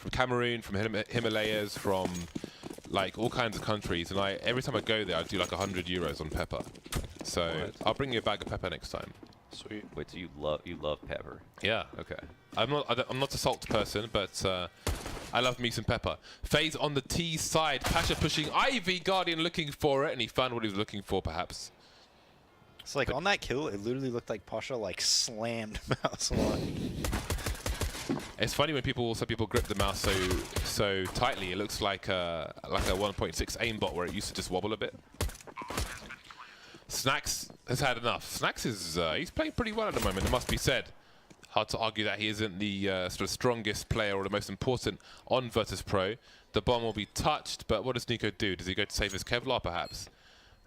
from Cameroon, from Himalayas, from like all kinds of countries, and every time I go there, I do like 100 euros on pepper. So I'll bring you a bag of pepper next time. Sweet. Wait, so you love pepper? Yeah. Okay. I'm not a salt person, but I love me some pepper. FaZe on the T side. Pasha pushing Ivy. Guardian looking for it, and he found what he was looking for, perhaps. It's like on that kill, it literally looked like Pasha like slammed mouse one. It's funny when some people grip the mouse so tightly. It looks like a 1.6 aimbot where it used to just wobble a bit. Snacks has had enough. Snacks is he's playing pretty well at the moment, it must be said. Hard to argue that he isn't the sort of strongest player or the most important on Virtus Pro. The bomb will be touched, but what does Nico do? Does he go to save his Kevlar, perhaps?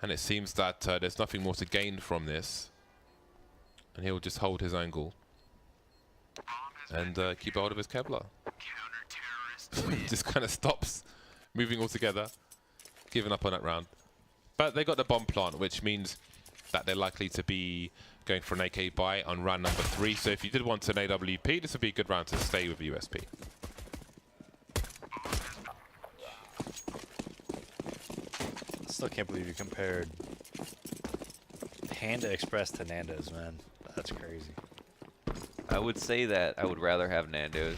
And it seems that there's nothing more to gain from this. And he'll just hold his angle. And keep hold of his Kevlar. Just kind of stops moving altogether. Giving up on that round. But they got the bomb plant, which means that they're likely to be going for an AK buy on round number 3. So if you did want an AWP, this would be a good round to stay with USP. Still can't believe you compared Handa Express to Nando's, man. That's crazy. I would say that I would rather have Nando's,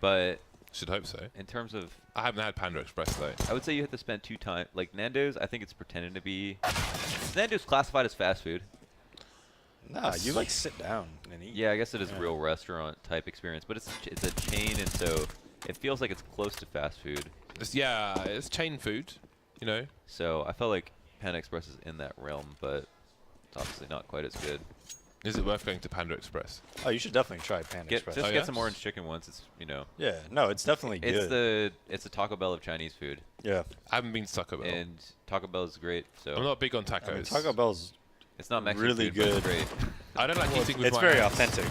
but should hope so. In terms of, I haven't had Panda Express though. I would say you have to spend 2 times. Like Nando's, I think it's pretending to be. Is Nando's classified as fast food? Nah, you like sit down and eat. Yeah, I guess it is a real restaurant type experience, but it's a chain, and so it feels like it's close to fast food. It's chain food, you know. So I felt like Panda Express is in that realm, but it's obviously not quite as good. Is it worth going to Panda Express? Oh, you should definitely try Panda Express. Just get some orange chicken once. It's Yeah, no, it's definitely good. It's a Taco Bell of Chinese food. Yeah. I haven't been to Taco Bell. And Taco Bell is great. So I'm not big on tacos. I mean, Taco Bell's it's not Mexican really food, good. But it's great. I don't like eating with my hands. It's very authentic.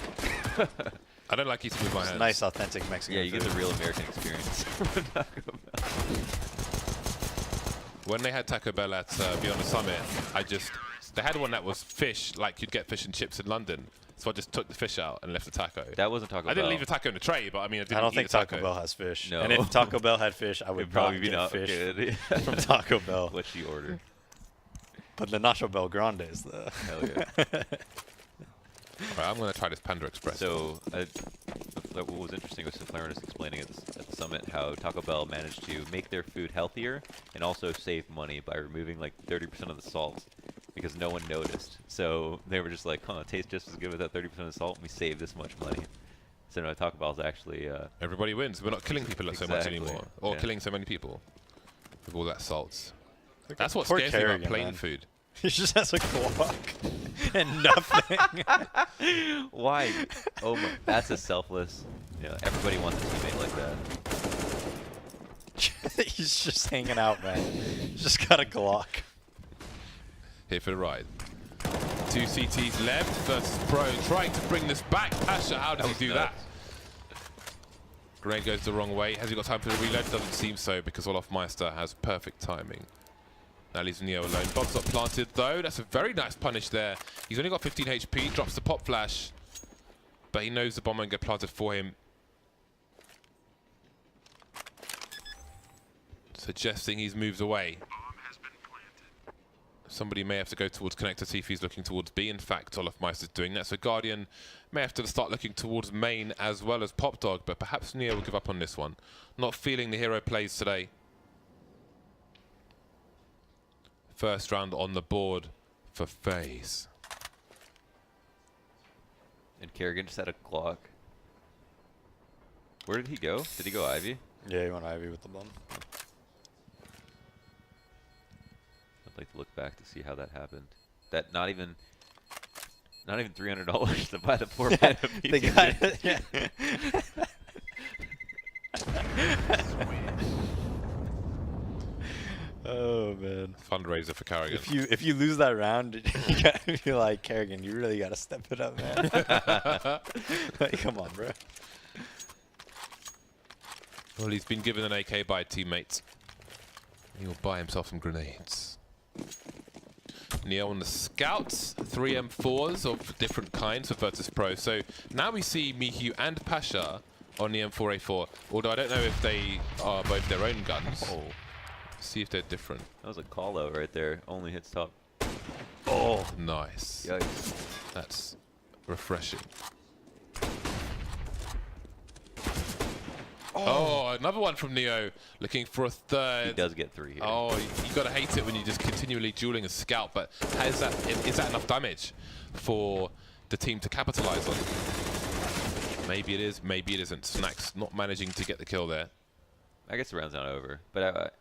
I don't like eating with my hands. Nice, authentic Mexican food. Yeah, you get the real American experience from Taco Bell. When they had Taco Bell at Beyond the Summit, they had one that was fish, like you'd get fish and chips in London. So I just took the fish out and left the taco. That wasn't Taco Bell. I didn't leave the taco in the tray, but I mean, I don't think Taco Bell has fish. No. And if Taco Bell had fish, I would probably be not fish good. from Taco Bell. What she ordered. But the Nacho Bell Grandes, though. Hell yeah. Alright, I'm going to try this Panda Express. So, what was interesting was Claren explaining at the summit how Taco Bell managed to make their food healthier and also save money by removing like 30% of the salt because no one noticed. So they were just like, huh, it tastes just as good without 30% of the salt, and we save this much money. So no, Taco Bell's actually... everybody wins. We're not killing people so much anymore. Or killing so many people with all that salt. That's what scares me about plain food. He just has a Glock and nothing. Why? Oh my, that's a selfless... You know, everybody wants a teammate like that. He's just hanging out, man. He's just got a Glock. Here for the ride. 2 CTs left versus Pro, trying to bring this back. Pasha, how does he do that? Grenade goes the wrong way. Has he got time for the reload? Doesn't seem so, because Olofmeister has perfect timing. Now leaves Neo alone. Bomb's not planted though. That's a very nice punish there. He's only got 15 HP, drops the pop flash, but he knows the bomb won't get planted for him. Suggesting he's moved away. Somebody may have to go towards connector, see if he's looking towards B. In fact, Olofmeister's doing that, so Guardian may have to start looking towards main as well as Pop Dog, but perhaps Neo will give up on this one. Not feeling the hero plays today. First round on the board for FaZe. And Kerrigan just had a Glock. Where did he go? Did he go Ivy? Yeah, he went Ivy with the bomb. I'd like to look back to see how that happened. That not even $300 to buy the poor man of They got it. Yeah. Oh man. Fundraiser for Kerrigan. If you lose that round, you gotta be like, Kerrigan, you really gotta step it up, man. Like, come on, bro. Well, he's been given an AK by teammates. He'll buy himself some grenades. Neo on the scouts, 3 M4s of different kinds for Virtus Pro. So now we see Mihu and Pasha on the M4A4. Although I don't know if they are both their own guns. Oh, See if they're different. that was a call out right there. Only hits top. Oh, nice. Yikes. That's refreshing. Oh, another one from Neo, looking for a third. He does get 3 here. Oh, you gotta hate it when you just continually dueling a scout. But is that enough damage for the team to capitalize on? Maybe it is, maybe it isn't. Snacks not managing to get the kill there. I guess the round's not over, but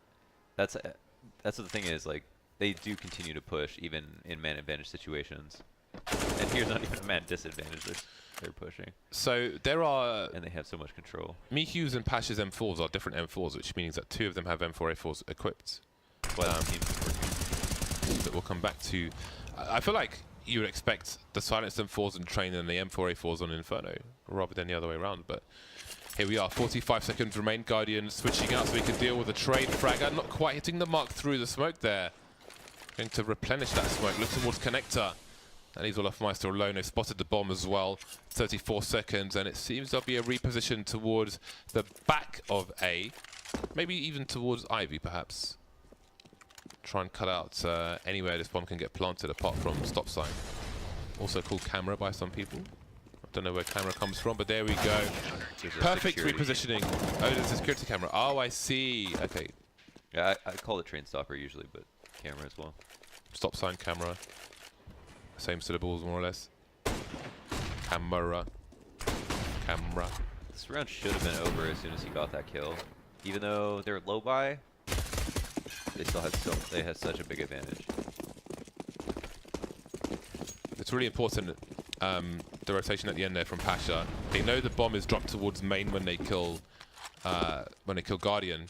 that's the thing is, like, they do continue to push even in man advantage situations. And here's not even a man disadvantage. They're pushing. So there are... And they have so much control. Mihu's and Pasha's M4s are different M4s, which means that 2 of them have M4A4s equipped. That we'll come back to. I feel like you would expect the silenced M4s and train and the M4A4s on Inferno, rather than the other way around. But here we are, 45 seconds remain. Guardian switching out so he can deal with the trade fragger. Not quite hitting the mark through the smoke there. Going to replenish that smoke. Look towards connector. And he's Olafmeister alone. They spotted the bomb as well. 34 seconds, and it seems there'll be a reposition towards the back of A. Maybe even towards Ivy, perhaps. Try and cut out anywhere this bomb can get planted apart from stop sign. Also called camera by some people. I don't know where camera comes from, but there we go. Perfect repositioning. Oh, there's a security camera. Oh, I see. Okay. Yeah, I call it train stopper usually, but camera as well. Stop sign, camera. Same syllables, more or less. Camera. Camera. This round should have been over as soon as he got that kill. Even though they're low by, they still had they had such a big advantage. It's really important, the rotation at the end there from Pasha. They know the bomb is dropped towards main when they kill Guardian.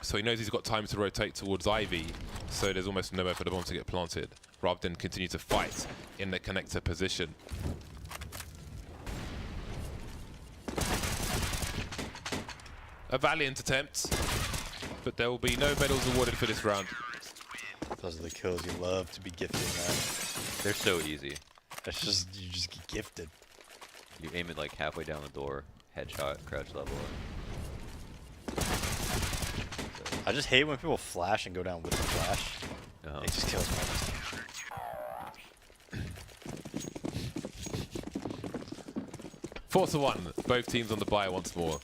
So he knows he's got time to rotate towards Ivy, so there's almost nowhere for the bomb to get planted, rather than continue to fight in the connector position. A valiant attempt, but there will be no medals awarded for this round. Those are the kills you love to be gifted, man. They're so easy. That's just, you just get gifted. You aim it like halfway down the door, headshot, crouch level. I just hate when people flash and go down with the flash. It just kills me. 4-1, both teams on the bye once more.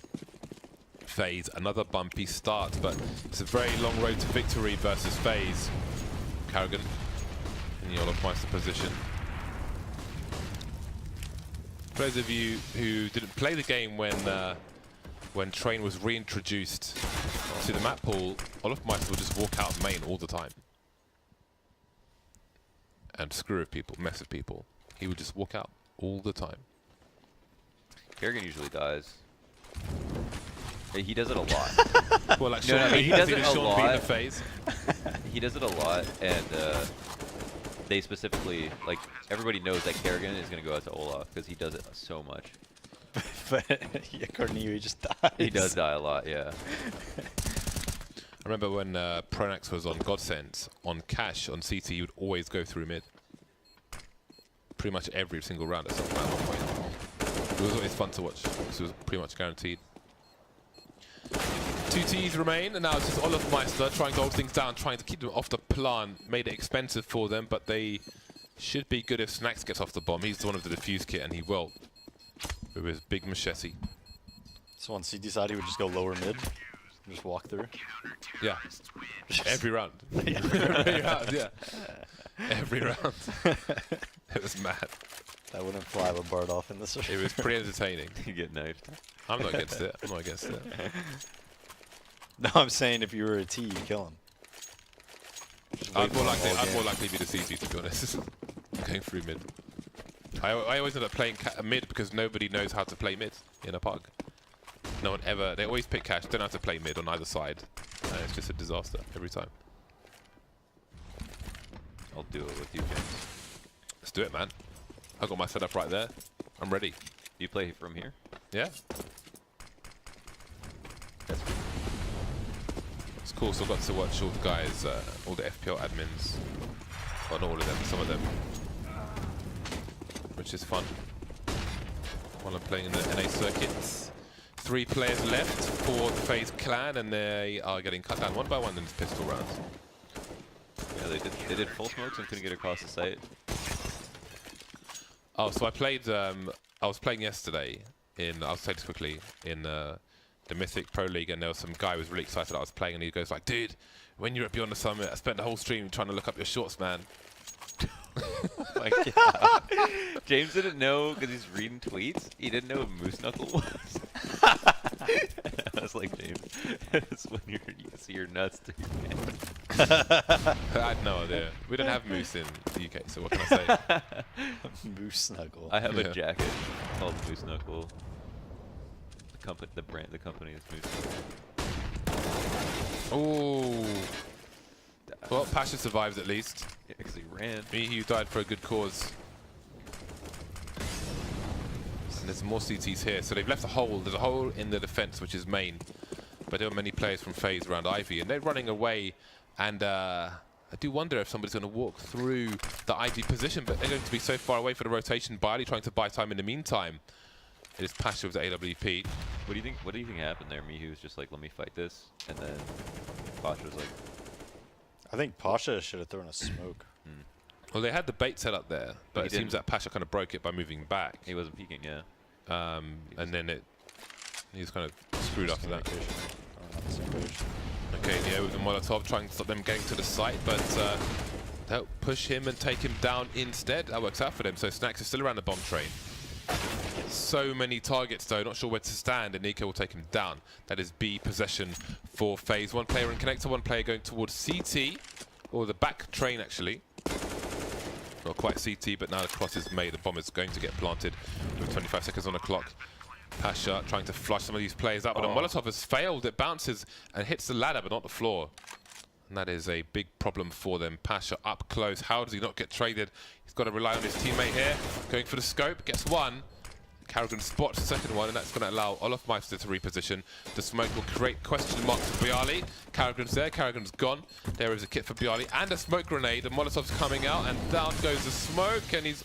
FaZe, another bumpy start, but it's a very long road to victory versus FaZe. Kerrigan in the Olafmeister position. For those of you who didn't play the game when Train was reintroduced to the map pool, Olafmeister would just walk out main all the time. And screw with people, mess with people. He would just walk out all the time. Kerrigan usually dies. He does it a lot. Well, like No, Sean, he does it a Sean lot. being a FaZe. He does it a lot, and they specifically, like, everybody knows that Kerrigan is going to go out to Olaf because he does it so much. But yeah, according to you, he just dies. He does die a lot, yeah. I remember when Pronax was on Godsend, on Cash, on CT, he would always go through mid. Pretty much every single round at some point. It was always fun to watch, because it was pretty much guaranteed. 2 Ts remain, and now it's just Olafmeister trying to hold things down, trying to keep them off the plant. Made it expensive for them, but they should be good if Snacks gets off the bomb. He's the one of the defuse kit, and he will. With his big machete. So on CT side, he would just go lower mid, and just walk through. Yeah. Every round. Yeah. Every round, yeah. Every round. It was mad. That wouldn't fly with Bard off in this. It was pretty entertaining. You get knifed. I'm not against it. I'm not against it. No, I'm saying if you were a T, you'd kill him. I'd more likely be the CT, to be honest. Going through mid. I always end up playing mid because nobody knows how to play mid in a pug. No one ever. They always pick Cash, don't know how to play mid on either side. And it's just a disaster every time. I'll do it with you, James. Let's do it, man. I got my setup right there. I'm ready. Do you play from here? Yeah. That's good. It's cool. So I got to watch all the guys, all the FPL admins. Well, not all of them, some of them. Which is fun. While I'm playing in the NA circuits. 3 players left for the FaZe clan, and they are getting cut down one by one in this pistol rounds. Yeah, they did full smokes and couldn't get across the site. Oh, so I played. I was playing yesterday in. I'll say this quickly in the Mythic Pro League, and there was some guy who was really excited that I was playing, and he goes like, "Dude, when you're at Beyond the Summit, I spent the whole stream trying to look up your shorts, man." Like, yeah. James didn't know because he's reading tweets. He didn't know what Moose Knuckle was. I was like, James, it's when you can see your nuts, dude. I had no idea. We don't have moose in the UK, so what can I say? Moose Snuggle. I have a jacket called Moose Knuckle. The company is Moose Knuckle. Ooh. Well, Pasha survives at least. Yeah, because he ran. Mihu died for a good cause. And there's more CTs here, so they've left a hole. There's a hole in the defense, which is main. But there are many players from FaZe around Ivy, and they're running away. And I do wonder if somebody's going to walk through the Ivy position, but they're going to be so far away for the rotation. Barley trying to buy time in the meantime. It is Pasha with the AWP. What do you think happened there? Mihu was just like, let me fight this, and then Pasha was like, I think Pasha should have thrown a smoke. Well, they had the bait set up there, but it seems that Pasha kind of broke it by moving back. he wasn't peeking, yeah. And then he was kind of screwed after that. Communication. Okay, Neo with the Molotov trying to stop them getting to the site, but they'll push him and take him down instead. That works out for them. So Snacks is still around the bomb train. So many targets though, not sure where to stand, and Nico will take him down. That is B possession for FaZe. One player in connector, one player going towards CT, or the back train actually. Not quite CT, but now the cross is made. The bomb is going to get planted with 25 seconds on the clock. Pasha trying to flush some of these players out, but the Molotov has failed. It bounces and hits the ladder, but not the floor. And that is a big problem for them. Pasha up close. How does he not get traded? He's got to rely on his teammate here. Going for the scope, gets one. Karrigan spots the second one, and that's going to allow Olofmeister to reposition. The smoke will create question marks for Bialy. Karrigan's there, Karrigan's gone. There is a kit for Bialy and a smoke grenade. The Molotov's coming out, and down goes the smoke, and he's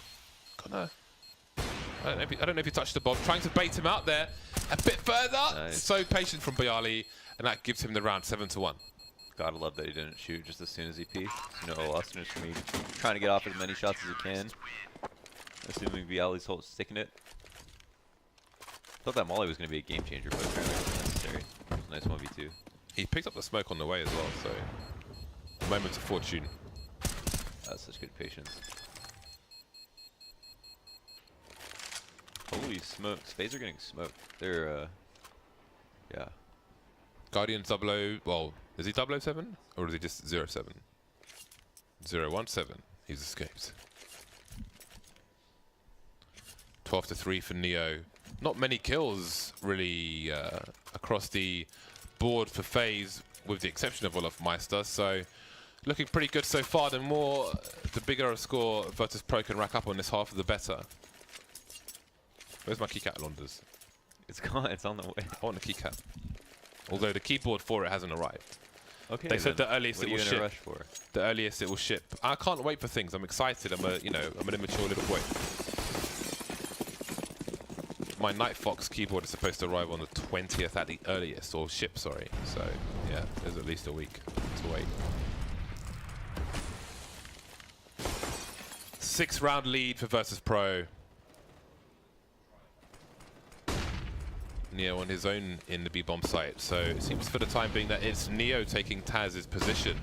gonna... I don't know if he touched the bomb. Trying to bait him out there. A bit further. Nice. So patient from Bialy, and that gives him the round 7-1. Gotta love that he didn't shoot just as soon as he peeked. You know, Austin is for me trying to get off as many shots as he can. Assuming Bialy's sticking it. Thought that Molly was going to be a game changer, but apparently it wasn't necessary. Nice 1v2. He picked up the smoke on the way as well, so moment of fortune. That's such good patience. Holy smokes. FaZe are getting smoked. They're, yeah. Guardian 00, well, is he 007? Or is he just 07? 017. He's escaped. 12-3 for Neo. Not many kills, really, across the board for FaZe, with the exception of Olofmeister. So, looking pretty good so far. The bigger a score Virtus Pro can rack up on this half, the better. Where's my keycap, Londers? It's gone. It's on the way. I want the keycap. Although the keyboard for it hasn't arrived. Okay. They said the earliest it will ship. Rush for? The earliest it will ship. I can't wait for things. I'm excited. I'm an immature little boy. My Night Fox keyboard is supposed to arrive on the 20th at the earliest, or ship, sorry. So, yeah, there's at least a week to wait. 6-round lead for Virtus Pro. Neo on his own in the B-bomb site, so it seems for the time being that it's Neo taking Taz's position.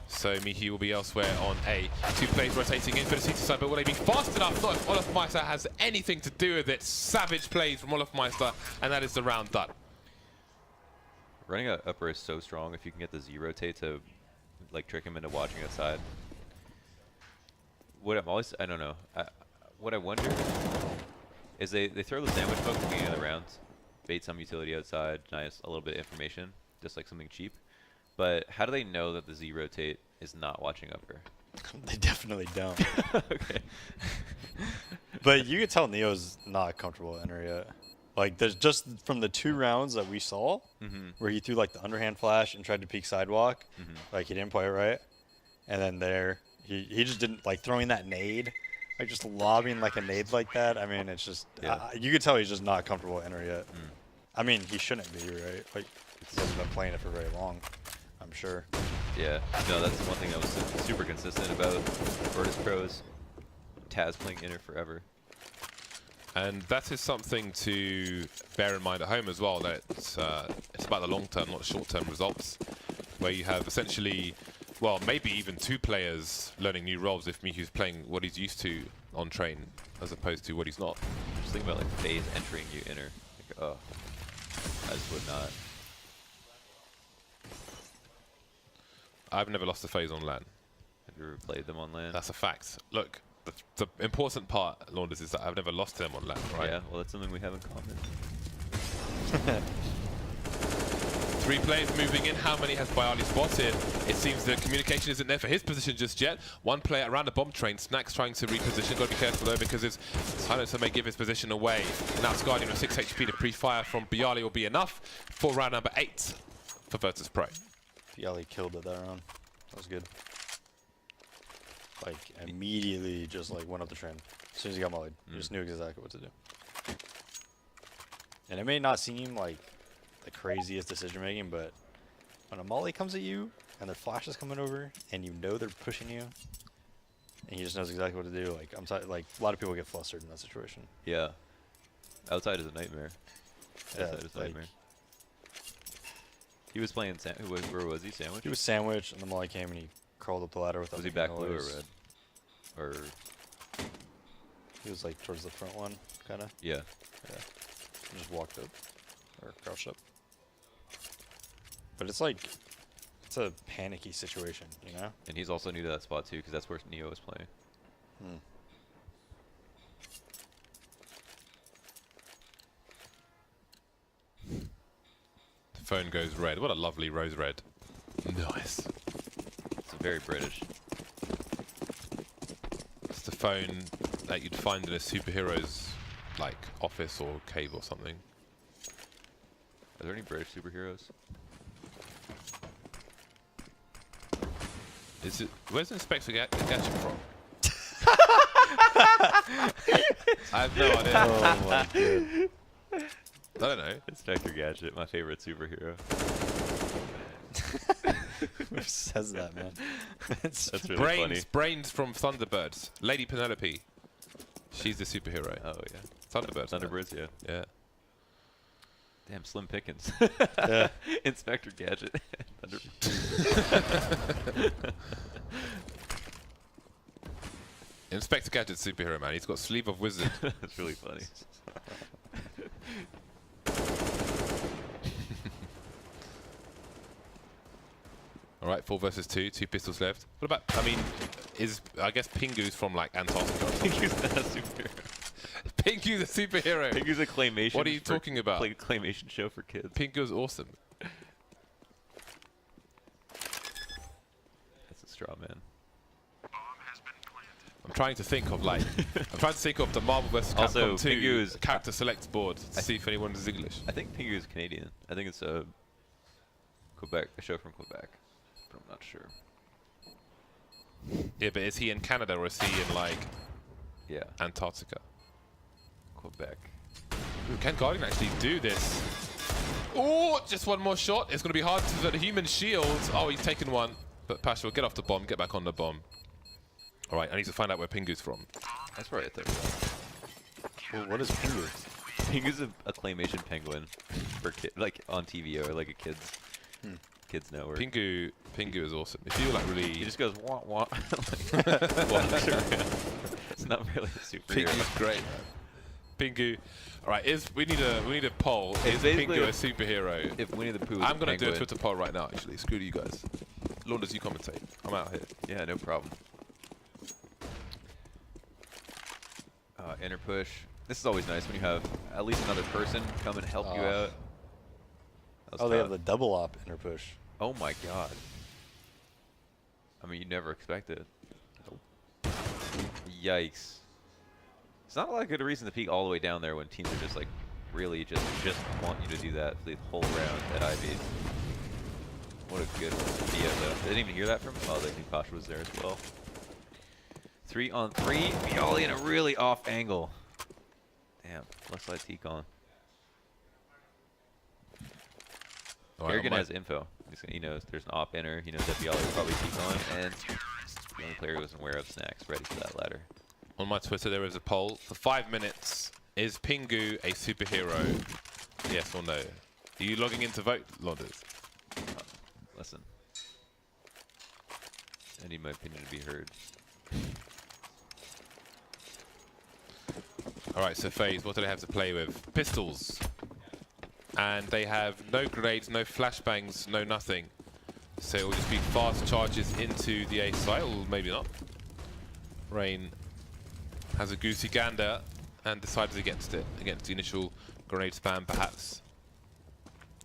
So Mihi will be elsewhere on A. 2 players rotating in for the CT side, but will they be fast enough? Not if Olofmeister has anything to do with it. Savage plays from Olofmeister, and that is the round done. Running a upper is so strong if you can get the Z rotate to like trick him into watching outside. What I'm always, I don't know. What I wonder is they throw the sandwich poke at the beginning of the rounds, bait some utility outside, nice, a little bit of information, just like something cheap. But how do they know that the Z rotate is not watching upper? They definitely don't. Okay. But you can tell Neo's not comfortable in area. Like, there's just from the 2 rounds that we saw, where he threw like the underhand flash and tried to peek sidewalk, like he didn't play it right, and then there he just didn't like throwing that nade, like just lobbing like a nade like that. I mean, it's just you could tell he's just not comfortable in area. I mean, he shouldn't be, right? Like, he hasn't been playing it for very long, I'm sure. Yeah, no, that's one thing that was super consistent about Virtus Pros. Taz playing inner forever. And that is something to bear in mind at home as well, that it's about the long-term, not short-term results, where you have essentially, well, maybe even 2 players learning new roles if Miku's playing what he's used to on train, as opposed to what he's not. Just think about like FaZe entering you inner. Like, oh, I just would not. I've never lost a FaZe on LAN. Have you ever played them on LAN? That's a fact. Look, the important part, Launders, is that I've never lost to them on LAN, right? Yeah, well, that's something we have in common. 3 players moving in. How many has Bialy spotted? It seems the communication isn't there for his position just yet. 1 player around the bomb train. Snack's trying to reposition. Got to be careful though, because his silencer may give his position away. Now Guardian with 6 HP to pre-fire from Bialy will be enough for round number 8 for Virtus Pro. Bialy killed it that round. That was good. Like, immediately just like went up the train. As soon as he got mollied, he just knew exactly what to do. And it may not seem like the craziest decision making, but when a molly comes at you and their flash is coming over and you know they're pushing you and he just knows exactly what to do, like like a lot of people get flustered in that situation. Yeah. Outside is a nightmare. Yeah, Outside is a like, nightmare. He was playing, where was he, Sandwich? he was sandwiched and the molly came and he crawled up the ladder without Was he making back blue or noise. red? Or, He was like towards the front one, kind of. yeah. Yeah. Just walked up. Or crouched up. But it's like, it's a panicky situation, you know? And he's also new to that spot too, because that's where Neo was playing. The phone goes red. What a lovely rose red. Nice. It's very British. It's the phone that you'd find in a superhero's like office or cave or something. Are there any British superheroes? Is it? Where's Inspector Gadget from? I have no idea. Oh my god. I don't know. Inspector Gadget, my favorite superhero. Who says that, man? That's really funny. Brains from Thunderbirds. Lady Penelope. She's the superhero. Oh yeah. Thunderbirds. isn't it? Thunderbirds, yeah. Yeah. Damn, Slim Pickens. Yeah. Inspector Gadget. Inspector Gadget's superhero, man. He's got sleeve of wizard. That's really funny. All right, 4 versus 2. 2 pistols left. What about? I mean, I guess Pingu's from like Antarctica. Pingu's not a superhero. Pingu's a superhero. Pingu's a claymation. What are you talking about? Claymation show for kids. Pingu's awesome. That's a straw man. I'm trying to think of like, I'm trying to think of the Marvel vs. Also, Capcom 2 Pingu is character select board to see if anyone is English. I think Pingu is Canadian. I think it's a Quebec, a show from Quebec, but I'm not sure. Yeah, but is he in Canada or is he in like Yeah, Antarctica? Quebec. Ooh, can Guardian actually do this? Oh, just one more shot. It's going to be hard to the human shield. Oh, he's taken one. But Pasha will get off the bomb, get back on the bomb. All right, I need to find out where Pingu's from. That's right there. Well, what is Pingu? Pingu's a claymation penguin for like on TV or like a kids network. Pingu is awesome. If you like really, He just goes wah wah. Like, walks around. It's not really a superhero. Pingu's great, man. Pingu. All right, we need a poll. It's Is basically Pingu a superhero? If Winnie the Pooh was I'm gonna do a penguin- Twitter poll right now. Actually, screw you guys. Launders, you commentate. I'm out here. Yeah, no problem. Inner push. This is always nice when you have at least another person come and help you out. That was Oh, they have tough. the double op inner push. Oh my god. I mean, you never expect it. Yikes. It's not like a good reason to peek all the way down there when teams are just like really just want you to do that for the whole round at IB. What a good one. Yeah, though. They didn't even hear that from him. Oh, they think Pasha was there as well. 3 on 3. Bialy in a really off angle. Damn. Left side T-con. Kerrigan has info. He knows there's an op inner. He knows that Biala will probably keep going, and the only player who wasn't aware of Snacks ready for that ladder. On my Twitter, there is a poll for 5 minutes. Is Pingu a superhero? Yes or no? Are you logging in to vote, Lauders? Listen, I need my opinion to be heard. All right, so FaZe, what do they have to play with? Pistols. And they have no grenades, no flashbangs, no nothing. So it will just be fast charges into the A site, or maybe not. Rain has a goosey gander and decides against it, against the initial grenade spam, perhaps.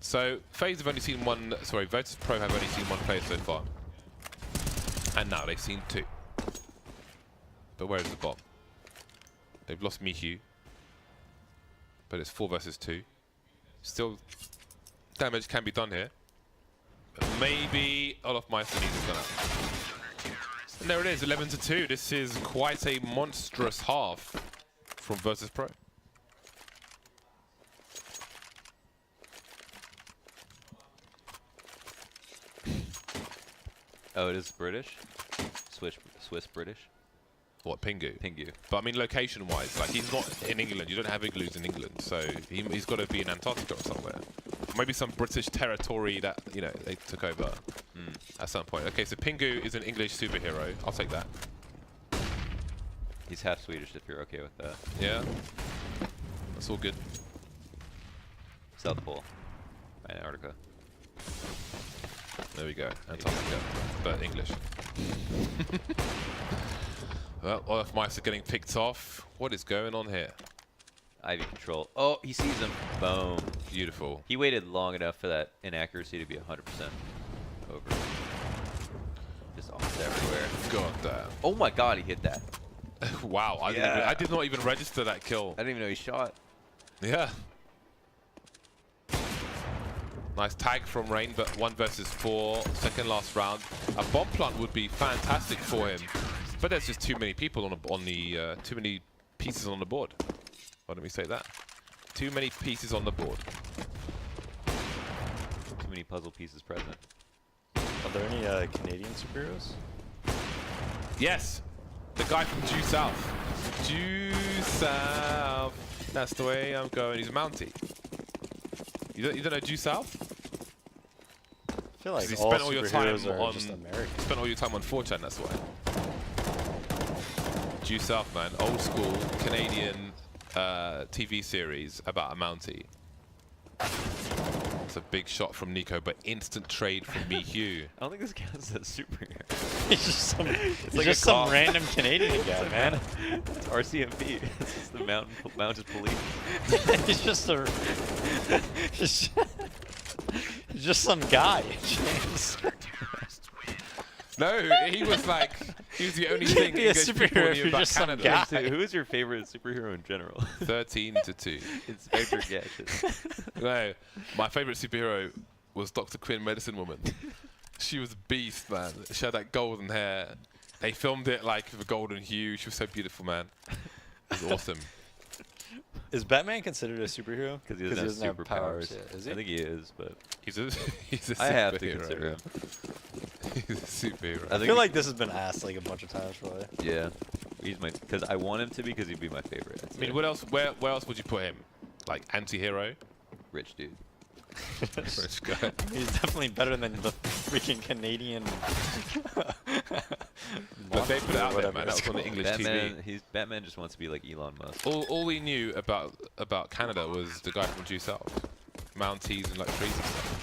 So FaZe have only seen one, sorry, Virtus Pro have only seen one player so far. And now they've seen 2. But where is the bomb? They've lost Mihu. But it's 4 versus 2. Still, damage can be done here. But maybe Olaf Meister needs to gone out. And there it is, 11-2. This is quite a monstrous half from Virtus Pro. Oh, it is British? Swiss British? What, Pingu? Pingu. But I mean, location-wise, like he's not in England. You don't have igloos in England, so he's got to be in Antarctica or somewhere. Maybe some British territory that they took over at some point. Okay, so Pingu is an English superhero. I'll take that. He's half Swedish if you're okay with that. Yeah, that's all good. South Pole, Antarctica. There we go, Antarctica, but English. Well, Olaf Meister getting picked off. What is going on here? Ivy control. Oh, he sees him. Boom. Beautiful. He waited long enough for that inaccuracy to be 100% over. Just almost everywhere. God damn. Oh my god, he hit that. Wow, I did not even register that kill. I didn't even know he shot. Yeah. Nice tag from Rain, but 1 versus 4, second last round. A bomb plant would be fantastic for him, but there's just too many people too many pieces on the board. Why don't we say that? Too many pieces on the board. Too many puzzle pieces present. Are there any Canadian superheroes? Yes, the guy from Due South. Due South. That's the way I'm going. He's a Mountie. You don't know Due South? I feel like You all spent all your time superheroes are on just American. spent all your time on 4chan. That's why. Due South, man, old school Canadian TV series about a Mountie. It's a big shot from Nico, but instant trade from Mihu. I don't think this counts as a superhero. He's just some, like just a some cop. random Canadian guy, man. It's RCMP. This is the mountain police. He's just a, he's just some guy. James. No, he was the only thing be a English people superhero if knew you're about just some Canada. guy. So who is your favorite superhero in general? 13-2. Inspector Gadget. No, my favorite superhero was Dr. Quinn, Medicine Woman. She was a beast, man. She had that golden hair. They filmed it like with a golden hue. She was so beautiful, man. It was awesome. Is Batman considered a superhero? Because he doesn't have superpowers. Yeah, is he? I think he is, but He's a superhero. I have to consider him. He's a superhero. I feel like this has been asked like a bunch of times, probably. Yeah, he's my. Because I want him to be, because he'd be my favorite. I mean, what else? Where else would you put him? Like anti-hero? Rich dude. Rich guy. He's definitely better than the freaking Canadian. But they put it out there, whatever man. That it's was on the called. English TV. Batman just wants to be like Elon Musk. All we knew about Canada was the guy from Due South. Mounties and like trees and stuff.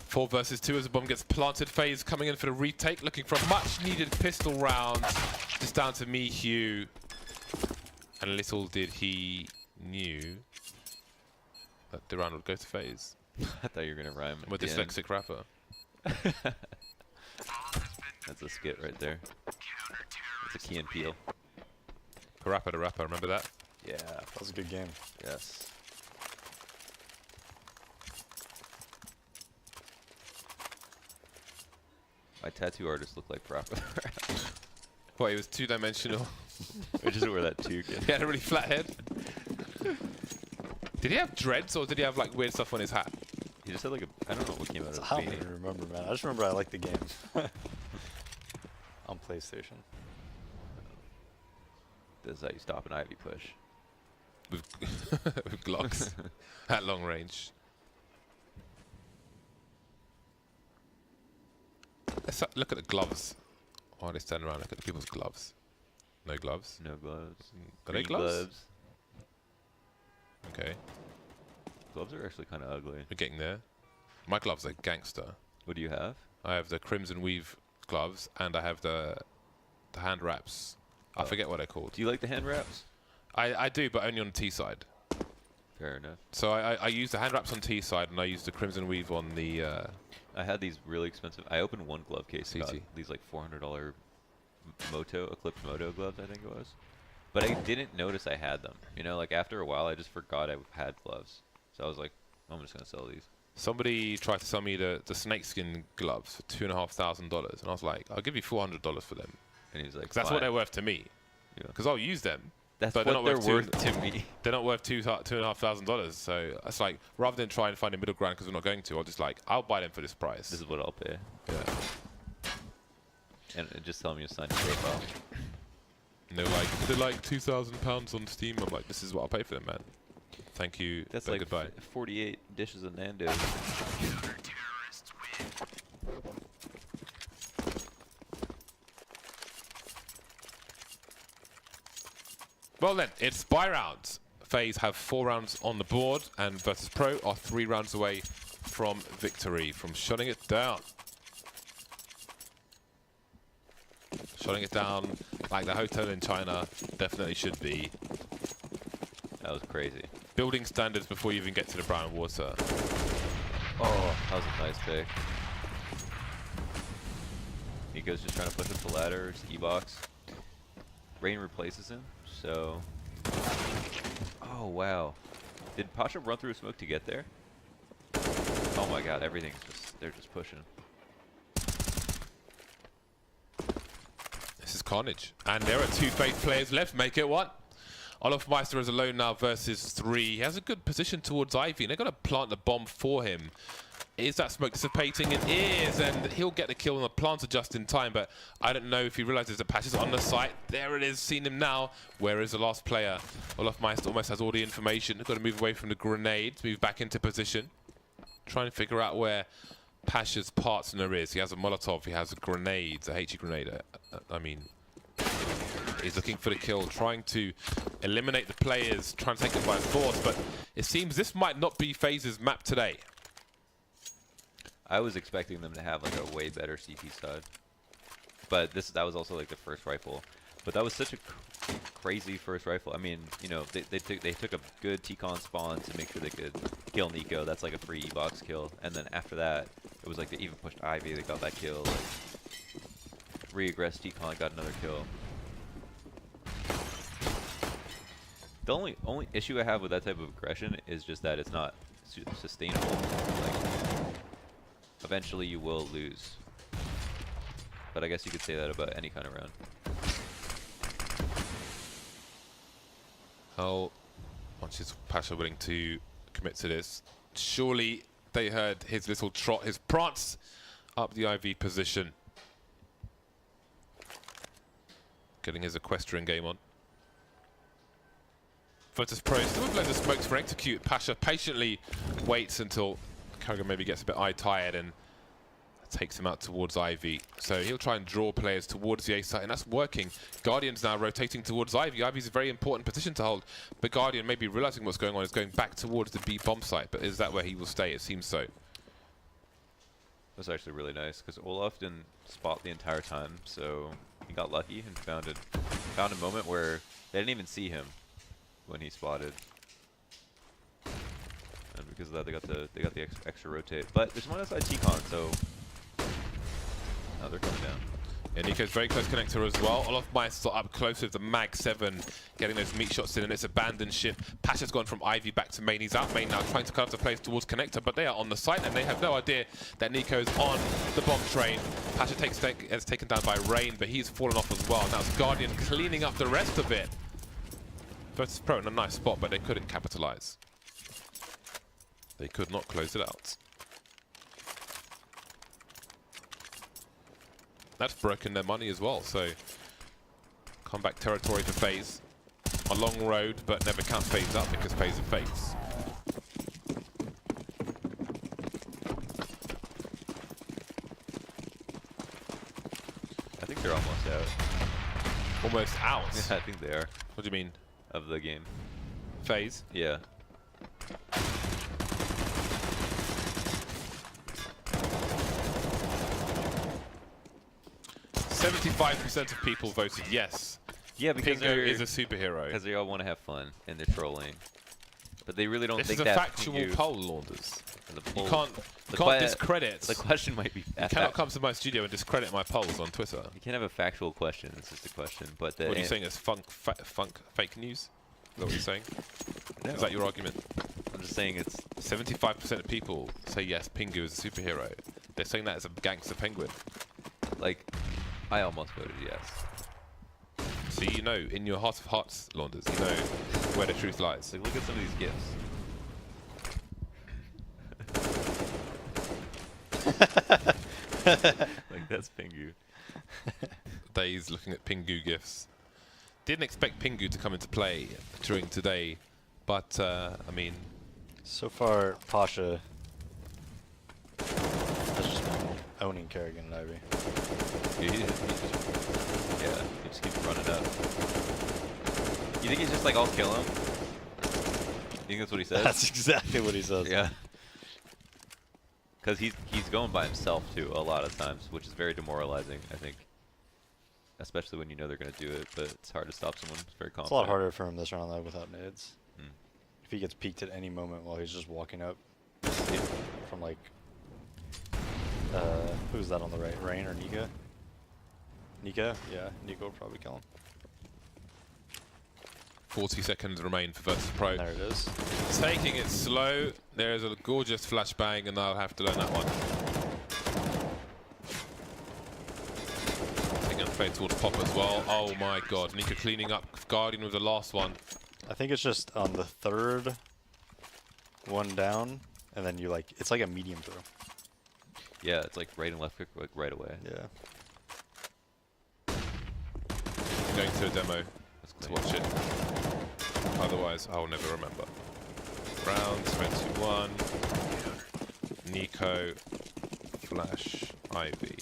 4 versus 2 as the bomb gets planted. FaZe coming in for the retake, looking for a much needed pistol round. Just down to Mihu. And little did he knew that the round would go to FaZe. I thought you were gonna rhyme. I'm a dyslexic rapper. That's a skit right there. That's a Key and Peele. Parappa the rapper, remember that? Yeah, that was a good game. Yes. My tattoo artist looked like Parappa. What, he was 2-dimensional? I just wear that too. He had a really flat head. Did he have dreads or did he have like weird stuff on his hat? He just had like a, I don't know what came out of I his don't meeting. even remember, man. I just remember I liked the game on PlayStation. This is how you stop an Ivy push. With, with Glocks at long range. Let's look at the gloves. While they stand around, look at the people's gloves. No gloves. No gloves. Are they Green gloves? Okay, Gloves are actually kind of ugly. we're getting there. My gloves are gangster. What do you have? I have the Crimson Weave gloves, and I have the hand wraps. I forget what they're called. Do you like the hand wraps? I do, but only on the T side. Fair enough. So I use the hand wraps on T side, and I use the Crimson Weave on the I had these really expensive. I opened one glove case and got CT. these like $400 Eclipse Moto gloves, I think it was. But I didn't notice I had them. You know, like after a while, I just forgot I had gloves. So I was like, I'm just gonna sell these. Somebody tried to sell me the snakeskin gloves for $2,500, and I was like, I'll give you $400 for them. And he's like, Because that's what "Fine." they're worth to me. Yeah. Because I'll use them. That's but what they're worth worth to me. They're not worth $2,500. So it's like, rather than try and find a middle ground because we're not going to, I'll just like, I'll buy them for this price. This is what I'll pay. Yeah. And just tell me to sign your profile. And they're like £2,000 on Steam. I'm like, this is what I'll pay for them, man. Thank you. That's but like goodbye. 48 dishes of Nando's. Well then, it's buy rounds. FaZe have 4 rounds on the board, and Virtus Pro are 3 rounds away from victory, from shutting it down. Shutting it down like the hotel in China definitely should be. That was crazy. Building standards before you even get to the brown water. Oh, that was a nice pick. Nico's just trying to push up the ladder. It's E-box. Rain replaces him, so... Oh, wow. Did Pasha run through smoke to get there? Oh my god, everything's just... They're just pushing. This is carnage. And there are 2 FaZe players left. Make it 1. Olofmeister is alone now versus 3. He has a good position towards Ivy, and they're going to plant the bomb for him. Is that smoke dissipating? It is, and he'll get the kill, and the plants are just in time, but I don't know if he realizes that Patch is on the site. There it is, seen him now. Where is the last player? Olofmeister almost has all the information. Got to move away from the grenade, move back into position. Trying to figure out where Pasha's partner is. He has a Molotov, he has a grenade, a HE grenade. I mean, he's looking for the kill, trying to eliminate the players, trying to take it by force, but it seems this might not be FaZe's map today. I was expecting them to have like a way better CT side. But that was also like the first rifle. But that was such a crazy first rifle. I mean, you know, they took a good T-con spawn to make sure they could kill Nico. That's like a free E-box kill. And then after that, it was like they even pushed Ivy. They got that kill. Like, re-aggressed T-con, got another kill. The only issue I have with that type of aggression is just that it's not sustainable. Like, eventually you will lose. But I guess you could say that about any kind of round. How much is Pasha willing to commit to this? Surely they heard his little trot, his prance up the IV position. Getting his equestrian game on. Virtus Pro still with loads of smokes for execute. Pasha patiently waits until Koga maybe gets a bit eye-tired and takes him out towards Ivy. So he'll try and draw players towards the A site, and that's working. Guardian's now rotating towards Ivy. Ivy's a very important position to hold, but Guardian, maybe realizing what's going on, is going back towards the B bomb site. But is that where he will stay? It seems so. That's actually really nice because Olaf didn't spot the entire time, so he got lucky and found a moment where they didn't even see him when he spotted. And because of that, they got the extra rotate. But there's one outside T-con, so now they're coming down. Yeah, Nico's very close connector as well. Olofmeister up close with the Mag 7, getting those meat shots in, and it's abandoned ship. Pasha's gone from Ivy back to main. He's out main now, trying to cut off the place towards connector, but they are on the site, and they have no idea that Nico's on the bomb train. Pasha is taken down by Rain, but he's fallen off as well. Now it's Guardian cleaning up the rest of it. Virtus Pro in a nice spot, but they couldn't capitalize. They could not close it out. That's broken their money as well. So comeback territory for FaZe. A long road, but never count FaZe up because FaZe are FaZe. I think they're almost out. Almost out? Yeah, I think they are. What do you mean? Of the game. FaZe? Yeah. 75% of people voted yes. Yeah, because Pingo is a superhero. Because they all want to have fun and they're trolling. But they really don't This think is a that factual Pingu- poll, Launders. the You poll- can't discredit. The question might be. You cannot come to my studio and discredit my polls on Twitter. You can't have a factual question. It's just a question. But What are you saying? Is funk fake news? Is that what you're saying? No. Is that your argument? I'm just saying it's. 75% of people say yes, Pingu is a superhero. They're saying that as a gangster penguin. Like, I almost voted yes. So you know, in your heart of hearts, Launders, you know where the truth lies. Like, look at some of these gifts. Like, that's Pingu. Days looking at Pingu gifts. Didn't expect Pingu to come into play during today, but I mean, So far, Pasha has just been owning Kerrigan and Ivy. Yeah, he just keeps running up. You think he's just like, I'll kill him? You think that's what he says? That's exactly what he says. Yeah. Because he's going by himself too a lot of times, which is very demoralizing, I think. Especially when you know they're going to do it, but it's hard to stop someone. It's very confident. It's a lot harder for him this round though without nades. Mm. If he gets peeked at any moment while he's just walking up from like, who's that on the right? Rain or Nika? Nika? Yeah, Nika will probably kill him. 40 seconds remain for Virtus Pro. There it is. Taking it slow. There's a gorgeous flashbang, and I'll have to learn that one. Taking a play towards Pop as well. Oh my god. Nika cleaning up. Guardian with the last one. I think it's just on the third one down, and then you like, it's like a medium throw. Yeah, it's like right and left click like right away. Yeah. Going to a demo That's to clean. watch it. Otherwise, I'll never remember. Round 21. Nico, Flash, Ivy.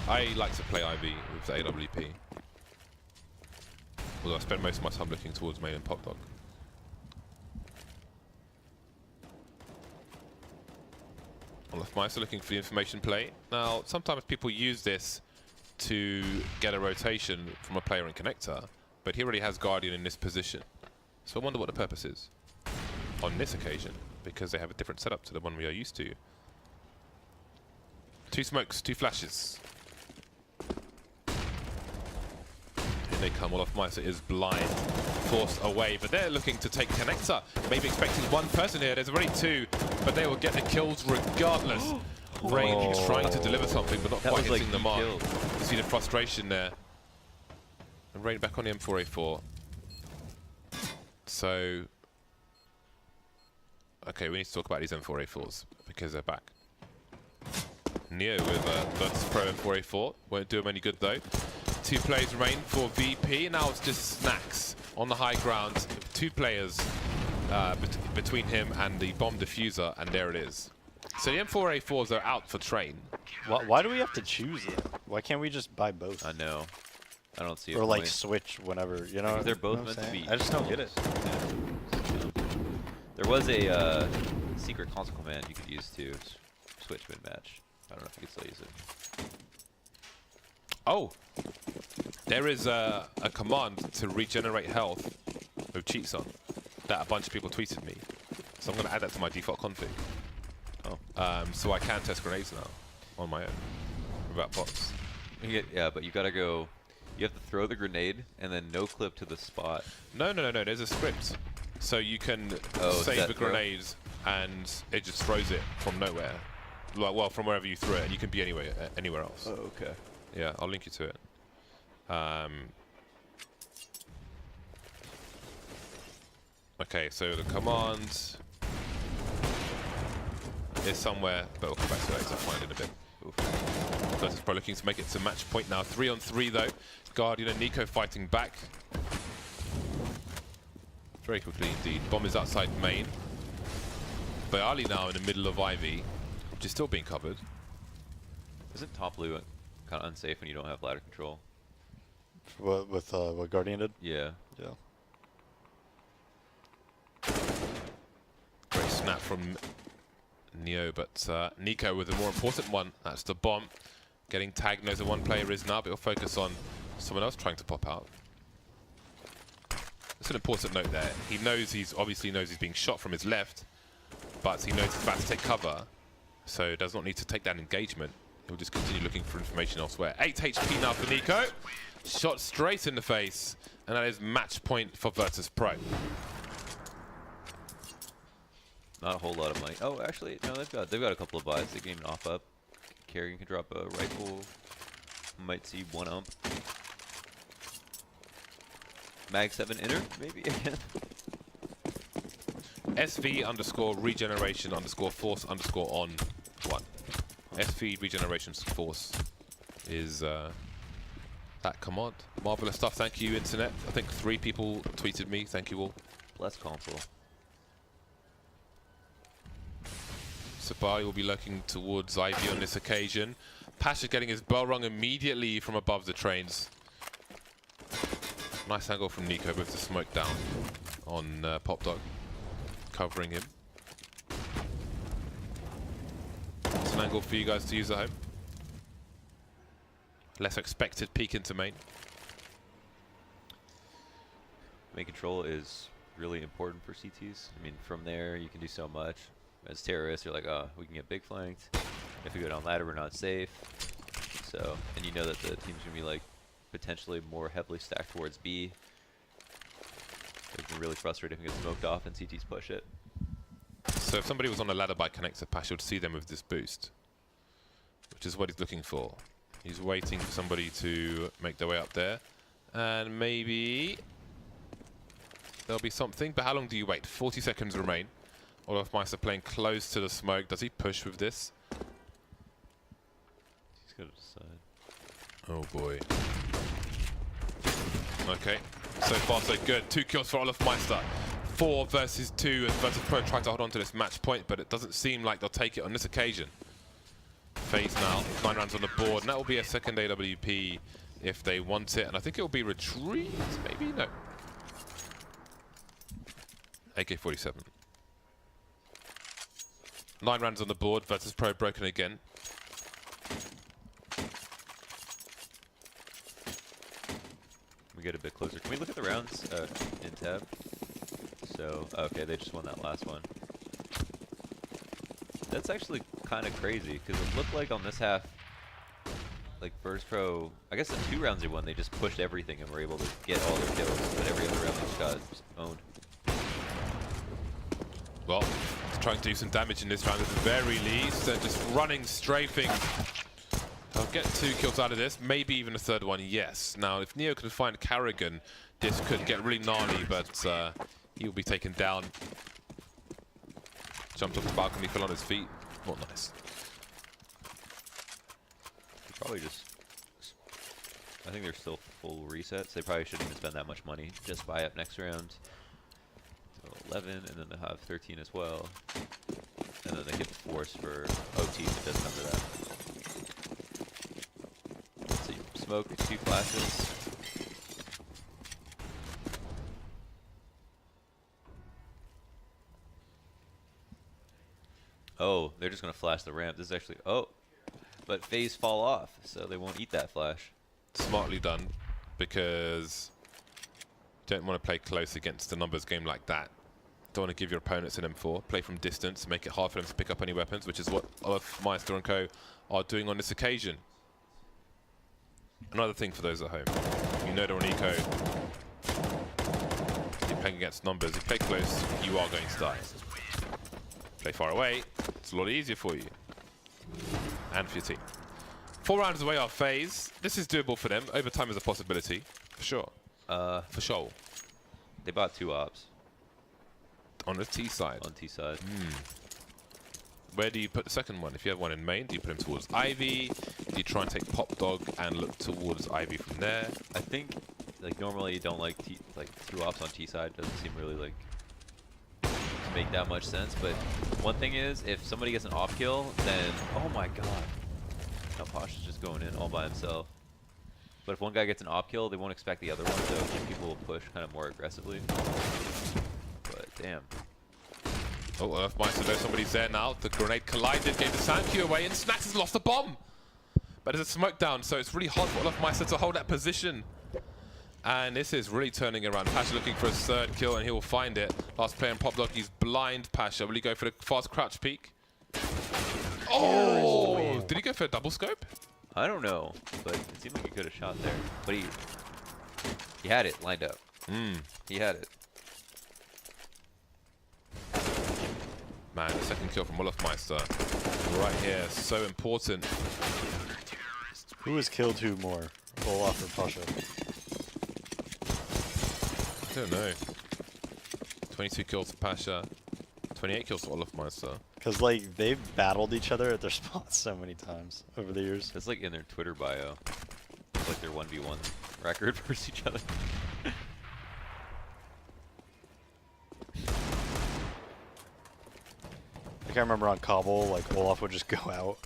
I like to play Ivy with the AWP. Although I spend most of my time looking towards main and Pop Dog. Mice are looking for the information play. Now, sometimes people use this to get a rotation from a player in connector, but he already has Guardian in this position. So I wonder what the purpose is on this occasion, because they have a different setup to the one we are used to. 2 smokes, 2 flashes. Here they come. Olaf Meister is blind, forced away, but they're looking to take connector. Maybe expecting one person here. There's already 2, but they will get the kills regardless. Rain trying to deliver something, but not That quite was, like, hitting the mark. killed. You see the frustration there. And Rain back on the M4A4. So, okay, we need to talk about these M4A4s because they're back. Neo with Virtus Pro M4A4. Won't do him any good though. 2 plays remain for VP. Now it's just Snacks on the high ground. 2 players between him and the bomb diffuser, and there it is. So the M4A4s are out for train. Why do we have to choose it? Why can't we just buy both? I know. I don't see it. Or like switch whenever, you know? They're both you know what meant I'm to saying? be. I just don't get it. There was a secret console command you could use to switch mid-match. I don't know if you could still use it. Oh, there is a command to regenerate health with cheats on that a bunch of people tweeted me. So I'm going to add that to my default config. Oh. So I can test grenades now on my own without bots. Yeah, but you gotta go. You have to throw the grenade and then no clip to the spot. No. There's a script. So you can save set the throw? grenade and it just throws it from nowhere. Like, well, from wherever you throw it, and you can be anywhere else. Oh, okay. Yeah, I'll link you to it. Okay, so the command is somewhere, but we'll come back to that because I'll find it in a bit. Oof. Virtus Pro looking to make it to match point now. 3-on-3 though. Guardian and Nico fighting back. Very quickly indeed. Bomb is outside main. Bayali now in the middle of Ivy, which is still being covered. Isn't top blue kind of unsafe when you don't have ladder control? With what Guardian did? Yeah. Yeah. Great snap from Neo, but Nico with the more important one. That's the bomb. Getting tagged, knows where one player is now, but he'll focus on someone else trying to pop out. That's an important note there. He knows obviously knows he's being shot from his left, but he knows he's about to take cover, so does not need to take that engagement. He'll just continue looking for information elsewhere. 8 HP now for Nico. Shot straight in the face, and that is match point for Virtus Pro. Not a whole lot of money. Oh, actually, no, they've got a couple of buys. They can even off up. Kerrigan can drop a rifle. Might see one ump. Mag 7 inner, maybe again. SV_regeneration_force_on 1. SV regeneration force is that command. Marvelous stuff. Thank you, internet. I think 3 people tweeted me. Thank you all. Bless console. Sabai will be looking towards Ivy on this occasion. Pasha getting his bell rung immediately from above the trains. Nice angle from Nico with the smoke down on Pop Dog, covering him. It's an angle for you guys to use at home. Less expected peek into main. Main control is really important for CTs. I mean, from there you can do so much. As terrorists, you're like, oh, we can get big flanked. If we go down ladder, we're not safe. So, and you know that the team's gonna be like potentially more heavily stacked towards B. It can be really frustrating if it gets smoked off and CTs push it. So if somebody was on a ladder by connector, Pasha would see them with this boost, which is what he's looking for. He's waiting for somebody to make their way up there, and maybe there'll be something. But how long do you wait? 40 seconds remain. Olofmeister playing close to the smoke. Does he push with this? He's got to decide. Oh boy. Okay, so far so good. 2 kills for Olofmeister. 4 versus 2 as Virtus Pro try to hold on to this match point, but it doesn't seem like they'll take it on this occasion. FaZe now, 9 rounds on the board, and that will be a second AWP if they want it, and I think it will be retreat, maybe? No. AK-47. 9 rounds on the board, Virtus Pro broken again. We get a bit closer. Can we look at the rounds in tab? So, okay, they just won that last one. That's actually kind of crazy, because it looked like on this half, like Virtus Pro, I guess the 2 rounds they won, they just pushed everything and were able to get all their kills, but every other round they just got owned. Well, trying to do some damage in this round at the very least. They're just running, strafing. They'll get 2 kills out of this, maybe even a 3rd one, yes. Now, if Neo can find Kerrigan, this could get really gnarly, but he'll be taken down. Jumped off the balcony, fell on his feet. Not nice. Probably just... I think they're still full resets. They probably shouldn't even spend that much money. Just buy up next round. 11, and then they have 13 as well. And then they get force for OT if it does come to that. So you smoke 2 flashes. Oh, they're just going to flash the ramp. This is actually... Oh! But FaZe fall off, so they won't eat that flash. Smartly done, because you don't want to play close against a numbers game like that. Don't want to give your opponents an M4. Play from distance, make it hard for them to pick up any weapons, which is what Olofmeister and co are doing on this occasion. Another thing for those at home. You know they're on eco. You're playing against numbers. If you play close, you are going to die. Play far away, it's a lot easier for you. And for your team. 4 rounds away are FaZe. This is doable for them. Overtime is a possibility, for sure. For sure. They bought 2 ops. On the T side. On T side. Where do you put the second one? If you have one in main, do you put him towards Ivy? Do you try and take Pop Dog and look towards Ivy from there? I think like normally you don't like two ops on T side. Doesn't seem really like to make that much sense. But one thing is, if somebody gets an off kill, then oh my god, now Posh is just going in all by himself. But if one guy gets an op kill, they won't expect the other one, so people will push kind of more aggressively. But damn. Oh, Earthmeister knows somebody's there now. The grenade collided, gave the sound cue away, and Snacks has lost the bomb. But there's a smoke down, so it's really hard for Earthmeister to hold that position. And this is really turning around. Pasha looking for a third kill, and he will find it. Last player in Pop Dog, he's blind. Pasha, will he go for the fast crouch peek? Oh! Did he go for a double scope? I don't know, but it seemed like he could have shot there. But he had it lined up. He had it. Man, the second kill from Wolfmeister right here, so important. Who has killed who more, Olaf or Pasha? I don't know. 22 kills for Pasha, 28 kills for Wolfmeister. Because like they've battled each other at their spots so many times over the years. It's like in their Twitter bio. It's like their 1v1 record versus each other. Like I remember on Cobble, like Olaf would just go out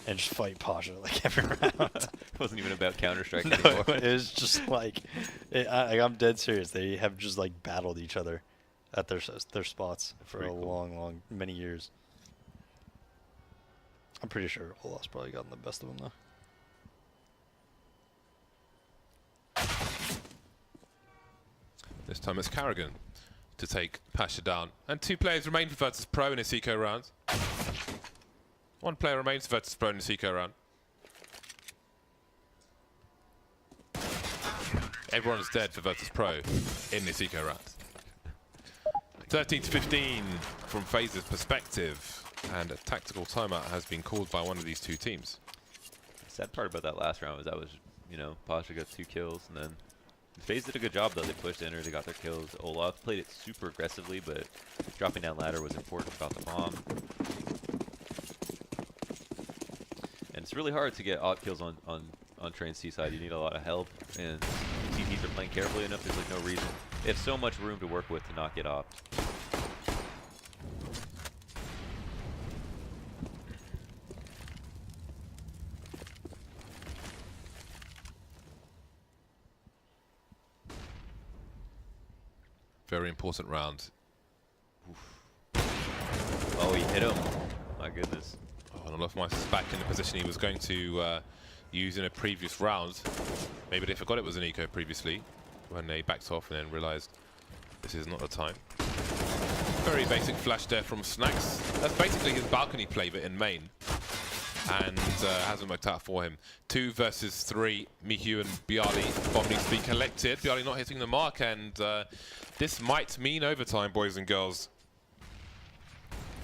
and just fight Pasha like every round. It wasn't even about Counter-Strike No, anymore. it was just like, I'm dead serious. They have just like battled each other at their spots for Pretty a cool. many years. I'm pretty sure Olaf's probably gotten the best of them though. This time it's Carrigan to take Pasha down. And 2 players remain for Virtus Pro in this eco round. 1 player remains for Virtus Pro in this eco round. Everyone's dead for Virtus Pro in this eco round. 13 to 15 from FaZe's perspective. And a tactical timeout has been called by one of these 2 teams. The sad part about that last round was you know, Pasha got 2 kills, and then FaZe did a good job though. They pushed in, they got their kills. Olaf played it super aggressively, but dropping down ladder was important about the bomb. And it's really hard to get op kills on Train C-side. You need a lot of help, and TTs are playing carefully enough. There's like no reason. They have so much room to work with to not get opped. Very important round. Oh, he hit him. My goodness. Oh, and Olafmeister's back in the position he was going to use in a previous round. Maybe they forgot it was an eco previously when they backed off and then realized this is not the time. Very basic flash there from Snacks. That's basically his balcony play, but in main. And hasn't worked out for him. 2 versus 3. Mihu and Bialy. Bomb needs to be collected. Bialy not hitting the mark, and this might mean overtime, boys and girls.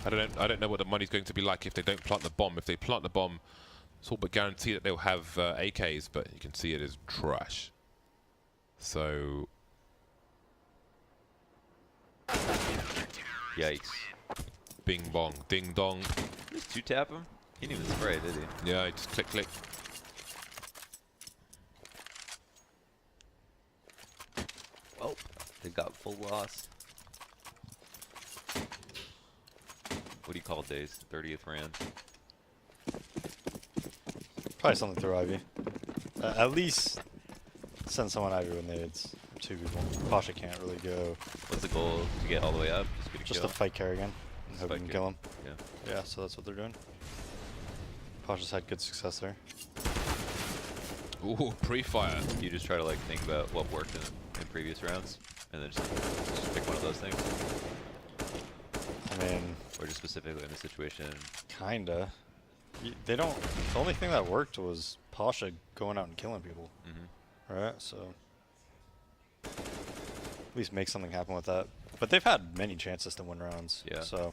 I don't know what the money's going to be like if they don't plant the bomb. If they plant the bomb, it's all but guaranteed that they'll have AKs, but you can see it is trash. So Yikes. bing bong, ding dong. Just 2-tap him? He didn't even spray, did he? Yeah, just click click. Well, they got full loss. What do you call days? 30th round. Probably something through Ivy. At least send someone Ivy when it's 2 people. Pasha can't really go. What's the goal to get all the way up? Just get a Just kill? to fight Carrigan and hope we fight can kill him. Yeah. Yeah, so that's what they're doing. Pasha's had good success there. Ooh, pre-fire. You just try to like think about what worked in previous rounds, and then just pick one of those things, I mean, or just specifically in the situation. kinda. They don't. The only thing that worked was Pasha going out and killing people. Right? So at least make something happen with that. But they've had many chances to win rounds. Yeah. So.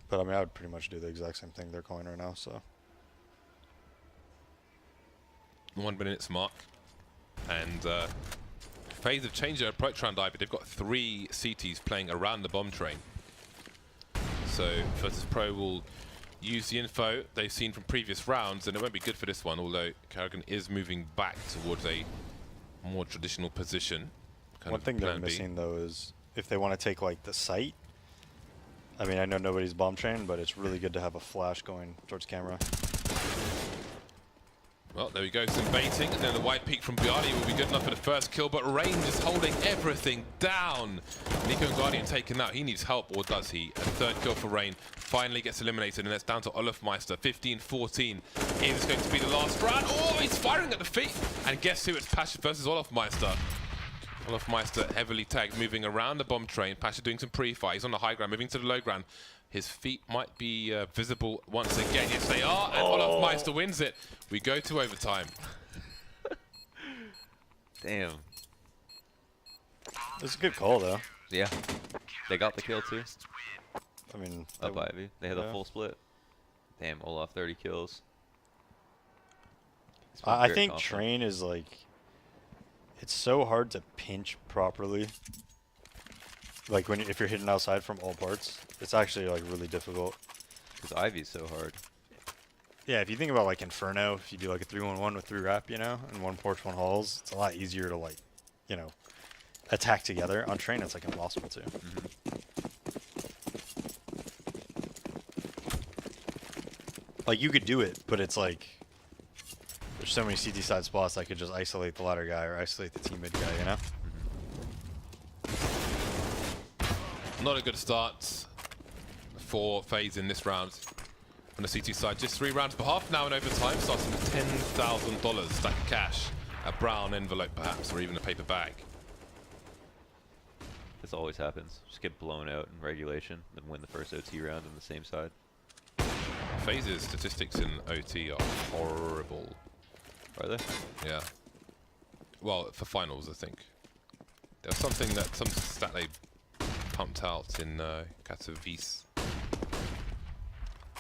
But I mean, I would pretty much do the exact same thing they're calling right now. So. 1 minute's mark, and FaZe have changed their approach around Ivy. They've got 3 CTs playing around the bomb train. So Versus Pro will use the info they've seen from previous rounds, and it won't be good for this one, although Karrigan is moving back towards a more traditional position. One thing they're missing, though, is if they want to take, like, the site. I mean, I know nobody's bomb train, but it's really good to have a flash going towards camera. Well, there we go, some baiting, and then the wide peek from Guardian will be good enough for the first kill, but Rain is holding everything down. Nico and Guardian taken out. He needs help, or does he? A 3rd kill for Rain. Finally gets eliminated, and it's down to Olafmeister. 15-14 is going to be the last round. Oh, he's firing at the feet. And guess who? It's Pasha versus Olafmeister. Olafmeister heavily tagged, moving around the bomb train. Pasha doing some pre-fire. He's on the high ground, moving to the low ground. His feet might be visible once again. Yes, they are. And Olafmeister wins it. We go to overtime. Damn. It's a good call, though. Yeah. They got the kill, too. I mean, Up Ivy. They had a full split. Damn, Olaf 30 kills. I think Train is like, it's so hard to pinch properly. Like if you're hitting outside from all parts, it's actually like really difficult. Because Ivy's so hard. Yeah, if you think about like Inferno, if you do like a 3-1-1 with 3 wrap, you know, and 1 porch, 1 halls, it's a lot easier to like, you know, attack together. On Train, it's like impossible to. Like you could do it, but it's like there's so many CT side spots I could just isolate the ladder guy or isolate the team mid guy, you know? Not a good start for FaZe in this round. On the CT side, just 3 rounds per half now in overtime, starting with $10,000 stack of cash, a brown envelope perhaps, or even a paper bag. This always happens. Just get blown out in regulation, then win the first OT round on the same side. FaZe's statistics in OT are horrible. Are they? Yeah. Well, for finals, I think. There's something that, some stat they pumped out in Katowice.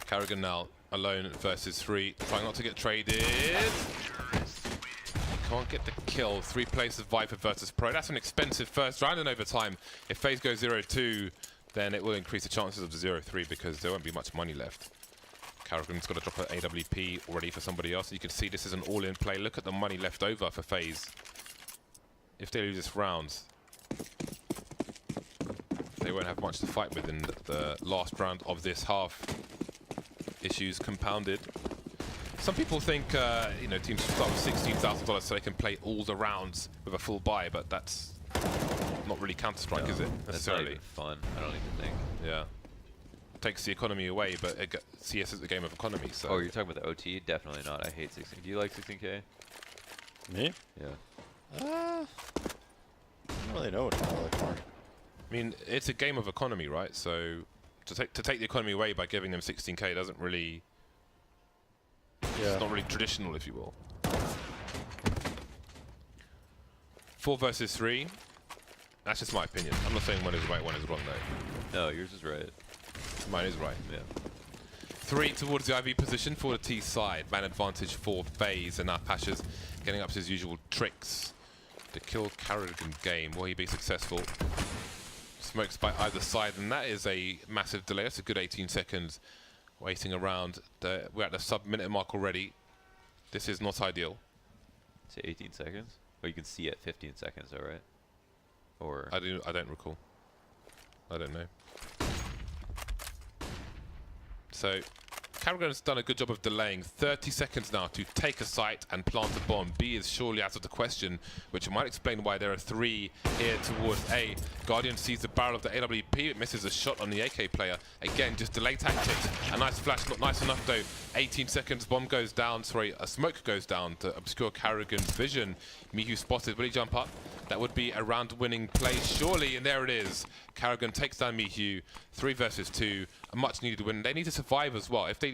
Karrigan now alone versus 3, trying not to get traded. Can't get the kill. 3 places Viper versus Pro. That's an expensive first round in overtime. If FaZe goes 0-2, then it will increase the chances of 0-3 because there won't be much money left. Karrigan's got to drop an AWP already for somebody else. You can see this is an all-in play. Look at the money left over for FaZe. If they lose this round, they won't have much to fight with in the last round of this half. Issues compounded. Some people think you know, teams should start with $16,000 so they can play all the rounds with a full buy, but that's not really Counter-Strike, is it? That's not even fun, I don't even think. Yeah. Takes the economy away, but CS is a game of economy, so... Oh, you're talking about the OT? Definitely not. I hate 16. Do you like 16K? Me? Yeah. I don't really know what I like more. I mean, it's a game of economy, right? So to take the economy away by giving them 16K doesn't really... Yeah. It's not really traditional, if you will. 4 versus 3. That's just my opinion. I'm not saying one is right, one is wrong, though. No, yours is right. Mine is right. Yeah. 3 towards the IV position for the T side. Man advantage for FaZe, and now Pasha's getting up to his usual tricks to kill Karrigan game. Will he be successful? Smokes by either side, and that is a massive delay. That's a good 18 seconds waiting around. We're at the sub-minute mark already. This is not ideal. Say 18 seconds? Or you can see at 15 seconds, all right? Or I don't recall. I don't know. So, Karrigan's done a good job of delaying. 30 seconds now to take a site and plant a bomb. B is surely out of the question, which might explain why there are 3 here towards A. Guardian sees the barrel of the AWP. It misses a shot on the AK player. Again, just delay tactics. A nice flash, not nice enough though. 18 seconds, bomb goes down. Sorry, a smoke goes down to obscure Karrigan's vision. Mihu spotted. Will he jump up? That would be a round-winning play, surely, and there it is. Karrigan takes down Mihu. 3 versus 2, a much-needed win. They need to survive as well. If they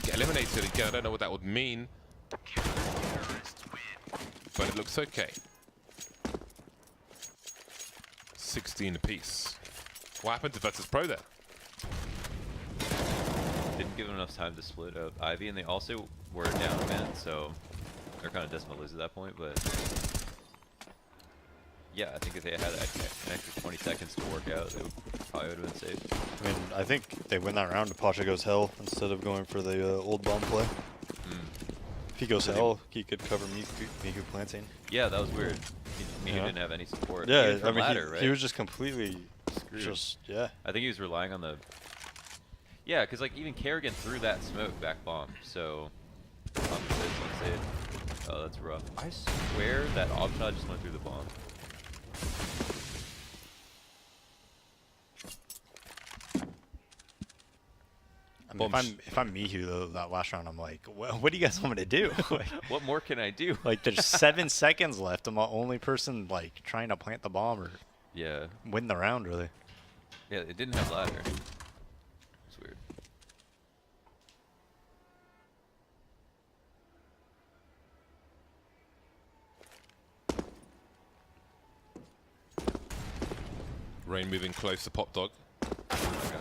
get eliminated again, I don't know what that would mean. But it looks okay. 16 apiece. What happened to Versus Pro there? didn't give them enough time to split up Ivy, and they also were down a man, so they're kind of destined to lose at that point, but... Yeah, I think if they had an extra 20 seconds to work out, they would probably would have been safe. I mean, I think they win that round if Pasha goes hell instead of going for the old bomb play. If he goes hell, he could cover Miku planting. Yeah, that was weird. Miku didn't have any support. Yeah, Even from I mean, ladder, right? he was just completely Screwed. yeah. I think he was relying on the... Yeah, because like even Kerrigan threw that smoke back bomb, so... Oh, that's rough. I swear that op shot just went through the bomb. I mean, if I'm Mihu though, that last round, I'm like, well, what do you guys want me to do? Like, What more can I do? like, there's 7 seconds left. I'm the only person like trying to plant the bomb or Yeah. win the round, really. Yeah, it didn't have ladder. It's weird. Rain moving close to Pop Dog. Okay.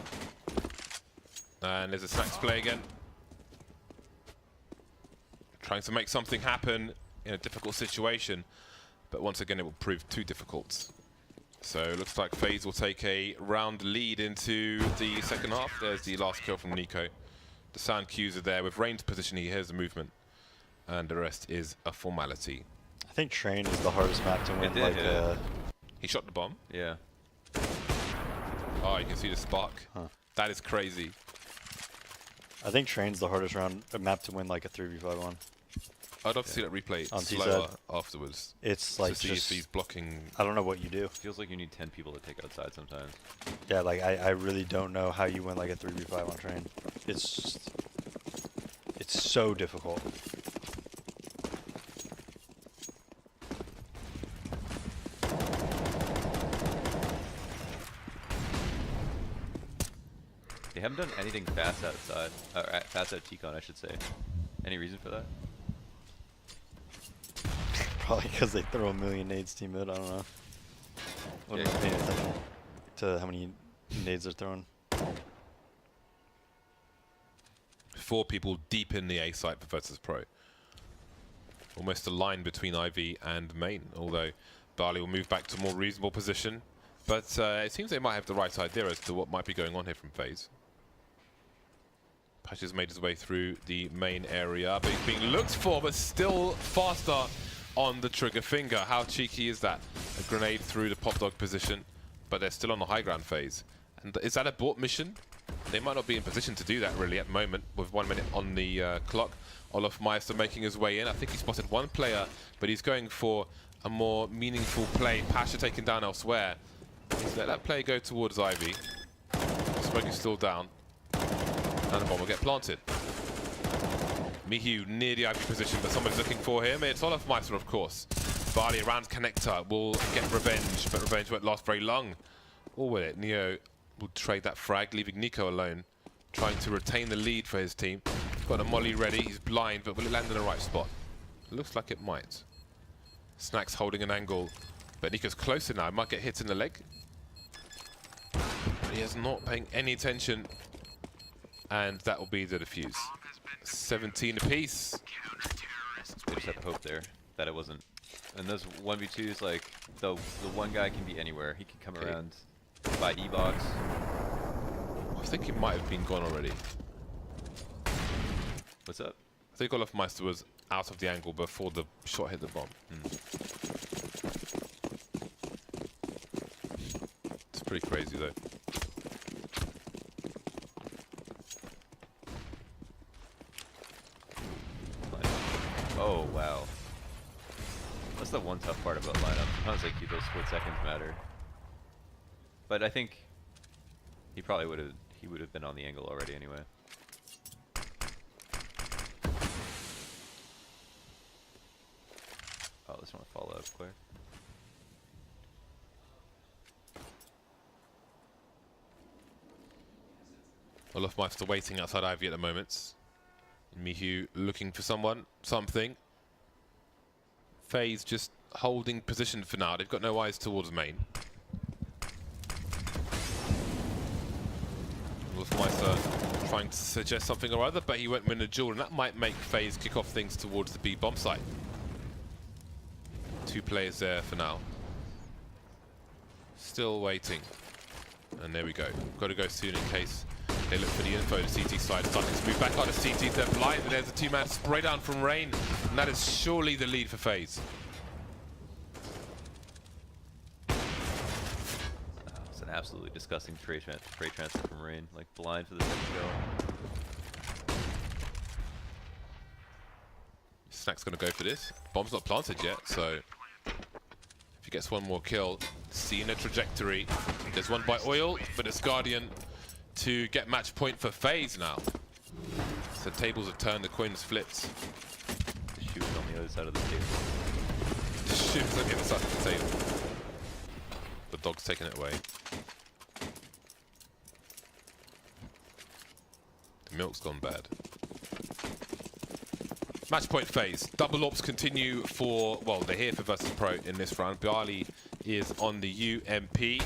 And there's a Snacks play again. Trying to make something happen in a difficult situation, but once again it will prove too difficult. So it looks like FaZe will take a round lead into the second half. There's the last kill from Nico. The sound cues are there. With Rain's position, he hears the movement, and the rest is a formality. I think Train is the hardest map to win. did, Like, yeah. He shot the bomb. Yeah. Oh, you can see the spark. Huh. That is crazy. I think Train's the hardest map to win, like a 3v5 on. I'd love to see that replay On slower TZ. afterwards. It's To like see just, if he's blocking. I don't know what you do. Feels like you need 10 people to take outside sometimes. Yeah, like I really don't know how you win like a 3v5 on Train. It's so difficult. They haven't done anything fast outside, fast out T-Con, I should say. Any reason for that? Probably because they throw a million nades team mid. I don't know. I'm Yeah. not paying attention to how many nades they're throwing. 4 people deep in the A site for Versus Pro. Almost a line between IV and main, although Barley will move back to a more reasonable position. But it seems they might have the right idea as to what might be going on here from FaZe. Patch has made his way through the main area, but he's being looked for, but still faster on the trigger finger. How cheeky is that? A grenade through the Pop Dog position, but they're still on the high ground phase. And is that a bot mission? They might not be in position to do that really at the moment with 1 minute on the clock. Olaf Meister making his way in. I think he spotted one player, but he's going for a more meaningful play. Pasha taken down elsewhere. He's let that play go towards Ivy. Smoke is still down. And the bomb will get planted. Mihu near the Ivy position, but someone's looking for him. It's Olaf Meister, of course. Barley around connector will get revenge, but revenge won't last very long. Or will it? Neo will trade that frag, leaving Nico alone, trying to retain the lead for his team. Got a molly ready. He's blind, but will it land in the right spot? It looks like it might. Snacks holding an angle, but Nico's closer now. Might get hit in the leg. But he is not paying any attention. And that will be the defuse. 17 apiece. We just had to hope there that it wasn't. And those 1v2s, like, the one guy can be anywhere. He can come around by E-box. I think he might have been gone already. What's up? I think Olaf Meister was out of the angle before the shot hit the bomb. It's pretty crazy though. Oh, wow. That's the one tough part about lineup. Sometimes like those split seconds matter. But I think he probably would have been on the angle already anyway. Oh, this one follow up quick. Olaf Meister waiting outside Ivy at the moment. Mihu looking for someone, something. FaZe just holding position for now. They've got no eyes towards main. Wolfmeister trying to suggest something or other, but he won't win the duel, and that might make FaZe kick off things towards the B bomb site. 2 players there for now. Still waiting. And there we go. Got to go soon in case they look for the info. The CT side starting to move back on the CT. They're blind, and there's a two-man spray down from Rain. And that is surely the lead for FaZe. It's an absolutely disgusting trade transfer from Rain. Like blind for the second go. Snack's going to go for this. Bomb's not planted yet, so if he gets one more kill, seeing a trajectory. There's one by Oil, but it's Guardian to get match point for FaZe now. So tables have turned, the coin has flipped. The shoe is on the other side of the table. The shoe's on the other side of the table. The dog's taking it away. The milk's gone bad. Match point FaZe. Double ops continue for, well, they're here for Versus Pro in this round. Barley is on the UMP.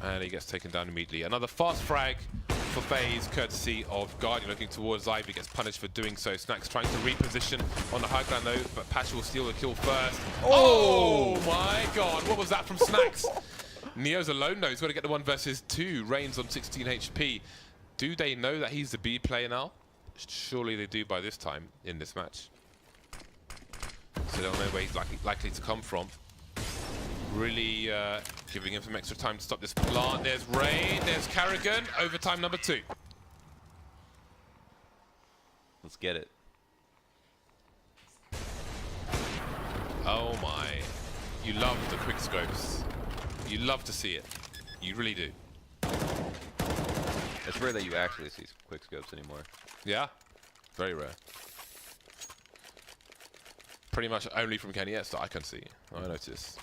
And he gets taken down immediately. Another fast frag for FaZe, courtesy of Guardian looking towards Ivy, gets punished for doing so. Snack's trying to reposition on the high ground though, but Patch will steal the kill first. Oh my god, what was that from Snacks? Neo's alone though, he's got to get the 1 versus 2. Rain's on 16 HP. Do they know that he's the B player now? Surely they do by this time in this match. So they don't know where he's likely to come from. Really giving him some extra time to stop this plant. There's Rain, there's Carrigan, overtime number 2. Let's get it. Oh my. You love the quick scopes. You love to see it. You really do. It's rare that you actually see quick scopes anymore. Yeah, very rare. Pretty much only from Kenny S that I can see. I notice.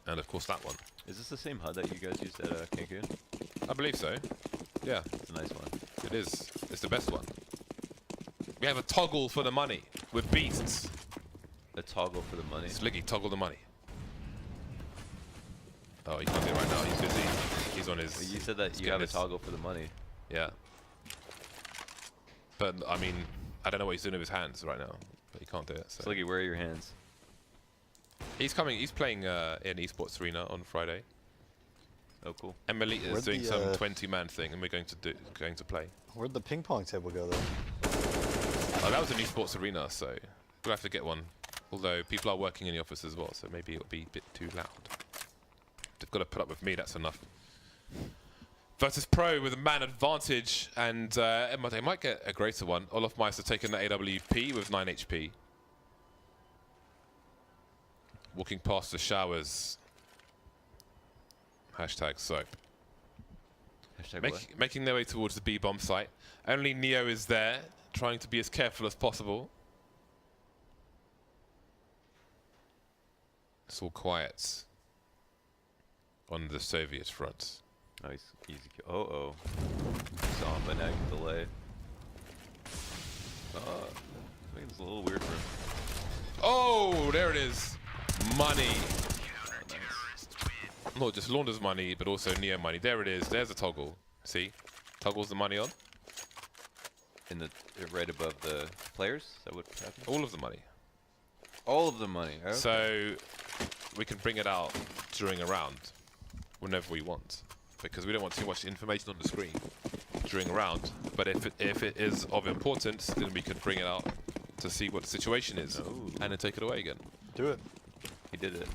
And of course that one. Is this the same HUD that you guys used at Cancun? I believe so. Yeah, It's a nice one. it is. It's the best one. We have a toggle for the money with beasts. A toggle for the money. Sliggy, toggle the money. Oh, he can't do it right now. He's busy. He's on his... Well, you said that you have a toggle for the money. Yeah. But, I mean, I don't know what he's doing with his hands right now. But he can't do it. So. Sliggy, where are your hands? He's playing in Esports Arena on Friday. Oh, cool. And Melita is Where'd doing the, some 20-man thing, and we're going to play. Where'd the ping pong table go, though? Oh, that was an Esports Arena, so we'll have to get one. Although people are working in the office as well, so maybe it'll be a bit too loud. They've got to put up with me, that's enough. Versus Pro with a man advantage, and they might get a greater one. Olofmeister taking the AWP with 9 HP. Walking past the showers. Hashtag soap. Hashtag what? Making their way towards the B-bomb site. Only Neo is there, trying to be as careful as possible. It's all quiet on the Soviet front. Nice. Easy kill. Oh. Saw him, but now you can delay. I think it's a little weird for him. Oh, there it is. Money. Oh, nice. Not just Launder's money, but also Neo money. There it is. There's a toggle. See? Toggles the money on. In the right above the players? Is that what happened? All of the money. All of the money. Okay. So we can bring it out during a round whenever we want, because we don't want too much information on the screen during a round. But if it is of importance, then we can bring it out to see what the situation is. Ooh. And then take it away again. Do it. He did it.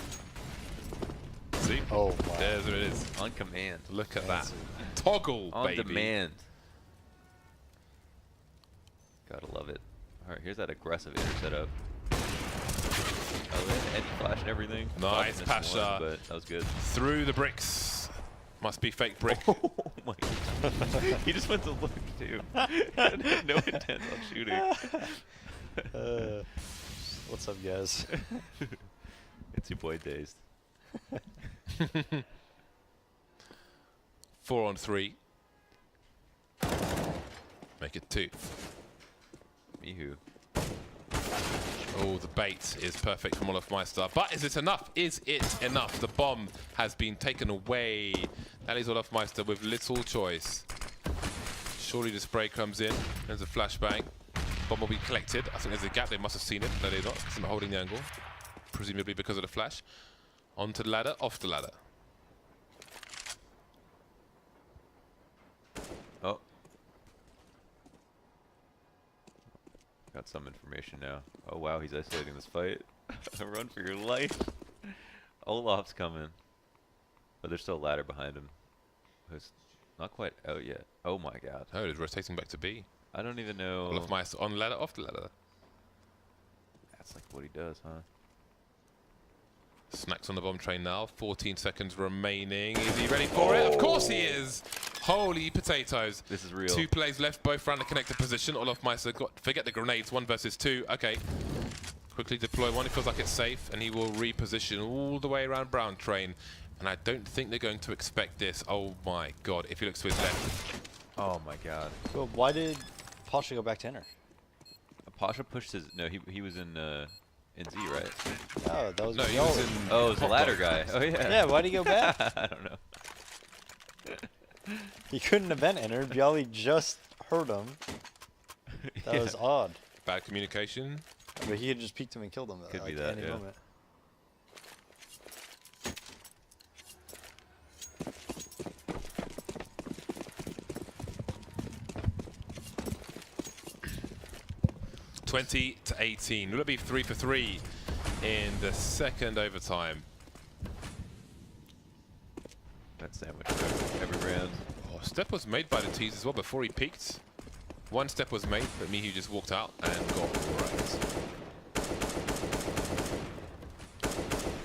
See? Oh, wow. There's what it is. On command. Look at that. Fancy. Toggle, On baby. demand. Gotta love it. Alright, here's that aggressive inner setup. Oh, and flash and everything. Nice, Missed Pasha. one, but that was good. Through the bricks. Must be fake brick. Oh my god. He just went to look too. Had no intent on shooting. What's up, guys? It's your boy Dazed. 4 on 3. Make it 2. Mihu. Oh, the bait is perfect from Olofmeister. But is it enough? Is it enough? The bomb has been taken away. That is Olofmeister with little choice. Surely the spray comes in. There's a flashbang. Bomb will be collected. I think there's a gap. They must have seen it. No, they're not. Because I'm holding the angle. Presumably because of the flash. Onto the ladder, off the ladder. Oh. Got some information now. Oh wow, he's isolating this fight. Run for your life. Olaf's coming. But there's still a ladder behind him. Who's not quite out yet. Oh my god. Oh, it's rotating back to B. I don't even know. Olaf Meister on ladder, off the ladder. That's like what he does, huh? Snacks on the bomb train now. 14 seconds remaining. Is he ready for it? Of course he is. Holy potatoes. This is real. 2 plays left, both round the connected position. Olaf Meister got, forget the grenades, 1 versus 2. Okay. Quickly deploy one. It feels like it's safe, and he will reposition all the way around Brown Train. And I don't think they're going to expect this. Oh my god. If he looks to his left. Oh my god. Well, why did Pasha go back to enter? Pasha pushed his. No, he was in Z, right? Oh, that was No, he was in. Oh, it was the ladder guy. Oh yeah. Yeah, why'd he go back? I don't know. He couldn't have been entered. Bialy just heard him. That was odd. Bad communication. But he had just peeked him and killed him. Could like, be that, any yeah. moment. (20-18). Will it be 3 for 3 in the second overtime? That sandwich every round. Oh, step was made by the T's as well before he peeked. 1 step was made, but Mihu just walked out and got right.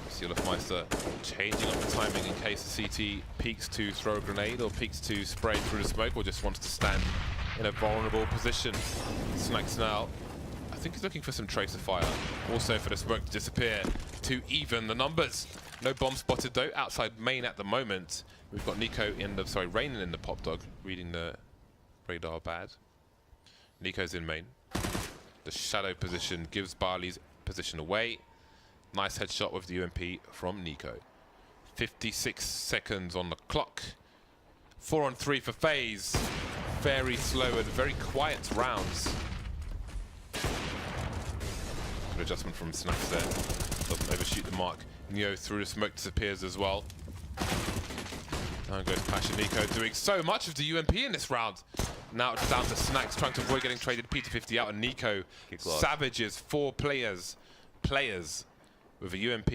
See Olaf Meister changing up the timing in case the CT peeks to throw a grenade or peeks to spray through the smoke or just wants to stand in a vulnerable position. Snacks now. I think he's looking for some tracer fire. Also for the smoke to disappear to even the numbers. No bomb spotted though, outside main at the moment. We've got Nico in the, sorry, Rainen in the pop dog, reading the radar bad. Nico's in main. The shadow position gives Barley's position away. Nice headshot with the UMP from Nico. 56 seconds on the clock. 4 on 3 for FaZe. Very slow and very quiet rounds. Good adjustment from Snacks there. Doesn't overshoot the mark. Neo through the smoke disappears as well. Down goes Pasha. Nico doing so much of the UMP in this round. Now it's down to Snacks trying to avoid getting traded P250 out, and Nico savages 4 players with a UMP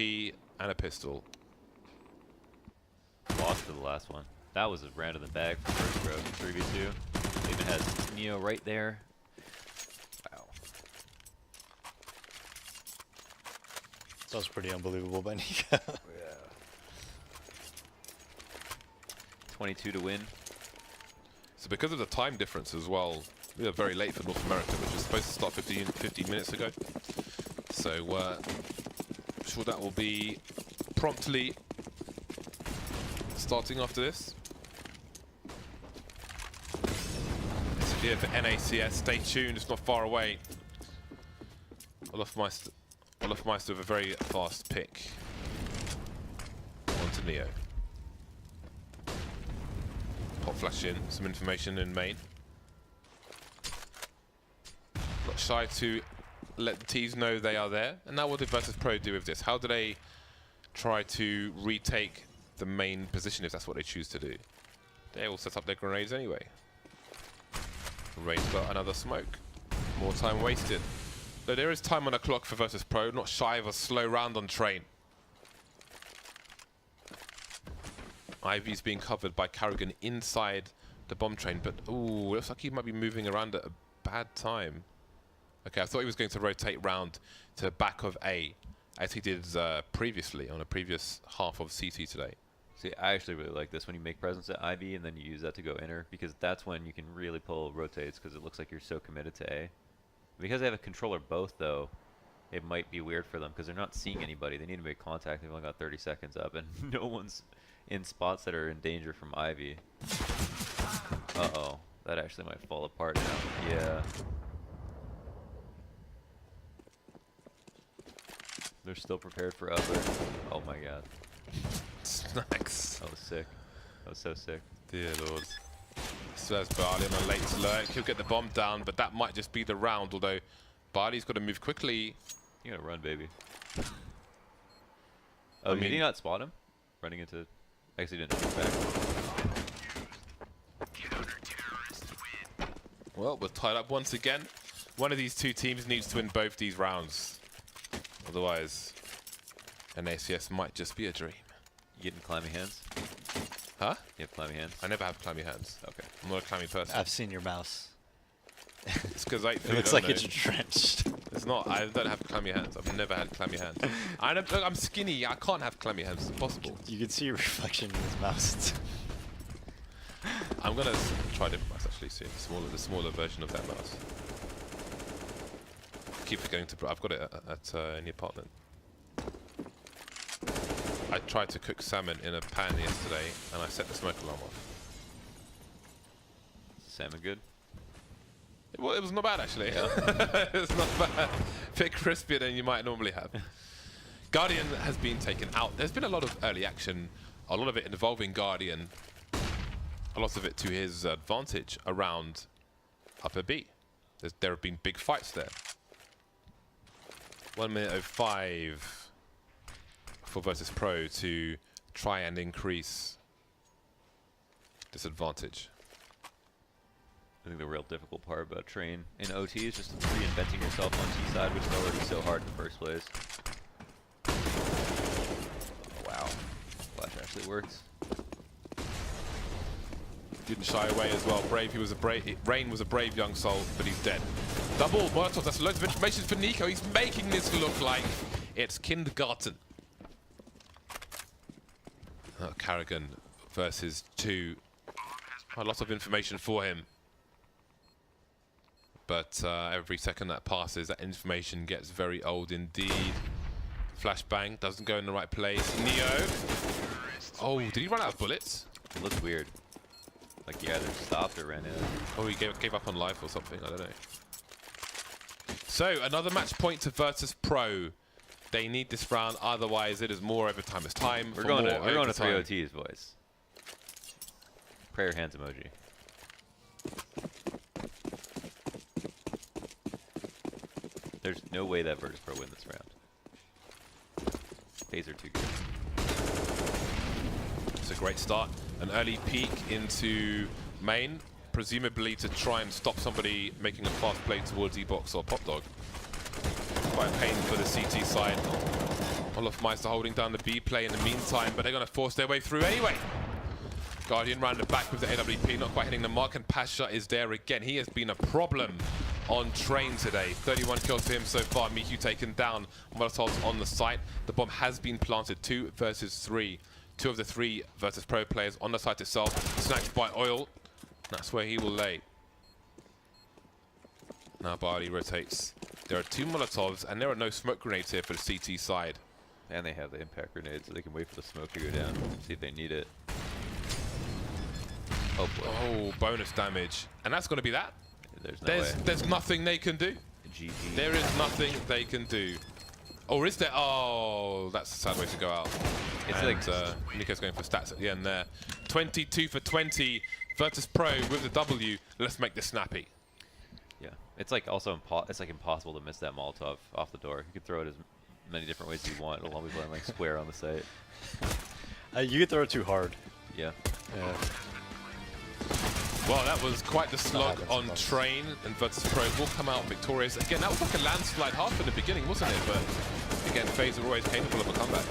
and a pistol. Lost for the last one. That was a round in the bag for first row. 3v2. Even has Neo right there. Wow. That was pretty unbelievable by Nico. Yeah. 22 to win. So because of the time difference as well, we are very late for North America, which was supposed to start 15 minutes ago. So I'm sure that will be promptly starting after this. It's here for NACS. Stay tuned, it's not far away. Olaf Meister with a very fast pick. Onto Neo. Pop flash in, some information in main. Not shy to let the T's know they are there. And now what did Virtus Pro do with this? How do they try to retake the main position if that's what they choose to do? They all set up their grenades anyway. Rain's got another smoke. More time wasted. Though there is time on the clock for Virtus Pro, not shy of a slow round on train. Ivy's being covered by Carrigan inside the bomb train, but ooh, looks like he might be moving around at a bad time. Okay, I thought he was going to rotate round to the back of A, as he did previously on a previous half of CT today. See, I actually really like this when you make presence at Ivy and then you use that to go enter, because that's when you can really pull rotates, because it looks like you're so committed to A. Because they have a controller both, though, it might be weird for them, because they're not seeing anybody. They need to make contact. They've only got 30 seconds up, and no one's in spots that are in danger from Ivy. Uh-oh. That actually might fall apart now. Yeah. They're still prepared for upper. Oh my god. Snacks. That was sick. That was so sick. Dear Lord. So there's Barley on a late lurk. He'll get the bomb down, but that might just be the round, although Barley's got to move quickly. You gotta run, baby. Oh, did he not spot him? Running into... Actually, didn't shoot back. Well, we're tied up once again. One of these two teams needs to win both these rounds. Otherwise, an ACS might just be a dream. You getting clammy hands? Huh? You have clammy hands? I never have clammy hands. Okay. I'm not a clammy person. I've seen your mouse. It's because I It looks like it's drenched. It's not. I don't have clammy hands. I've never had clammy hands. I'm skinny. I can't have clammy hands. It's impossible. You can see your reflection in his mouse. I'm gonna try a different mouse actually soon. The smaller version of that mouse. Keep forgetting to. I've got it in the apartment. I tried to cook salmon in a pan yesterday, and I set the smoke alarm off. Salmon good? Well, it was not bad actually. Yeah. It was not bad. A bit crispier than you might normally have. Guardian has been taken out. There's been a lot of early action, a lot of it involving Guardian, a lot of it to his advantage around upper B. There have been big fights there. 1:05 for Virtus Pro to try and increase this advantage. I think the real difficult part about Train in OT is just reinventing yourself on T-side, which is already so hard in the first place. Oh, wow. Flash actually works. Didn't shy away as well. Brave, he was a brave. Rain was a brave young soul, but he's dead. Double Molotov. That's loads of information for Nico. He's making this look like it's kindergarten. Carrigan versus 2. A lot of information for him. But every second that passes, that information gets very old indeed. Flashbang doesn't go in the right place. Neo. Oh, did he run out of bullets? It looks weird. Like he either stopped or ran out. Oh, he gave up on life or something. I don't know. So, another match point to Virtus Pro. They need this round, otherwise it is more overtime. It's time We're for going more to 3 overtime. OTs, boys. Prayer hands emoji. There's no way that Virtus Pro win this round. FaZe are too good. It's a great start. An early peek into main, presumably to try and stop somebody making a fast play towards E-Box or Pop Dog. Quite a pain for the CT side. Olaf Meister holding down the B play in the meantime, but they're going to force their way through anyway. Guardian round the back with the AWP, not quite hitting the mark, and Pasha is there again. He has been a problem on Train today. 31 kills for him so far. Miku taken down. Molotov's on the site. The bomb has been planted. 2 versus 3. 2 of the 3 Virtus Pro players on the site itself. Snagged by Oil. That's where he will lay. Now Barley rotates. There are 2 Molotovs, and there are no smoke grenades here for the CT side. And they have the impact grenade, so they can wait for the smoke to go down, see if they need it. Oh boy. Oh, bonus damage. And that's going to be that. There's no way. There's nothing they can do. GG. There is nothing they can do. Or is there? Oh, that's a sad way to go out. It's and, like Nico's going for stats at the end there. 22 for 20. Virtus Pro with the W. Let's make this snappy. Yeah, it's like also it's like impossible to miss that Molotov off the door. You can throw it as many different ways as you want. It'll always land like square on the site. You can throw it too hard. Yeah. Yeah. Well, that was quite the slog that's on nice. Train, and Virtus Pro will come out victorious. Again, that was like a landslide half in the beginning, wasn't it? But again, FaZe are always capable of a comeback.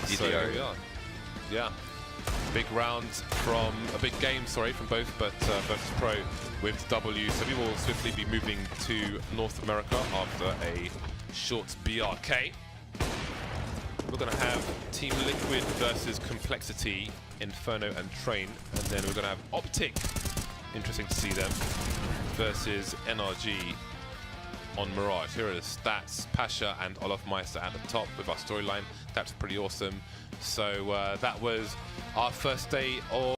So here we are. Yeah. Big round from a big game, sorry, from both, but Virtus Pro with W. So we will swiftly be moving to North America after a short BRK. We're going to have Team Liquid versus Complexity, Inferno and Train, and then we're going to have Optic, interesting to see them, versus NRG on Mirage. Here are the stats. Pasha and Olaf Meister at the top with our storyline. That's pretty awesome. So that was our first day of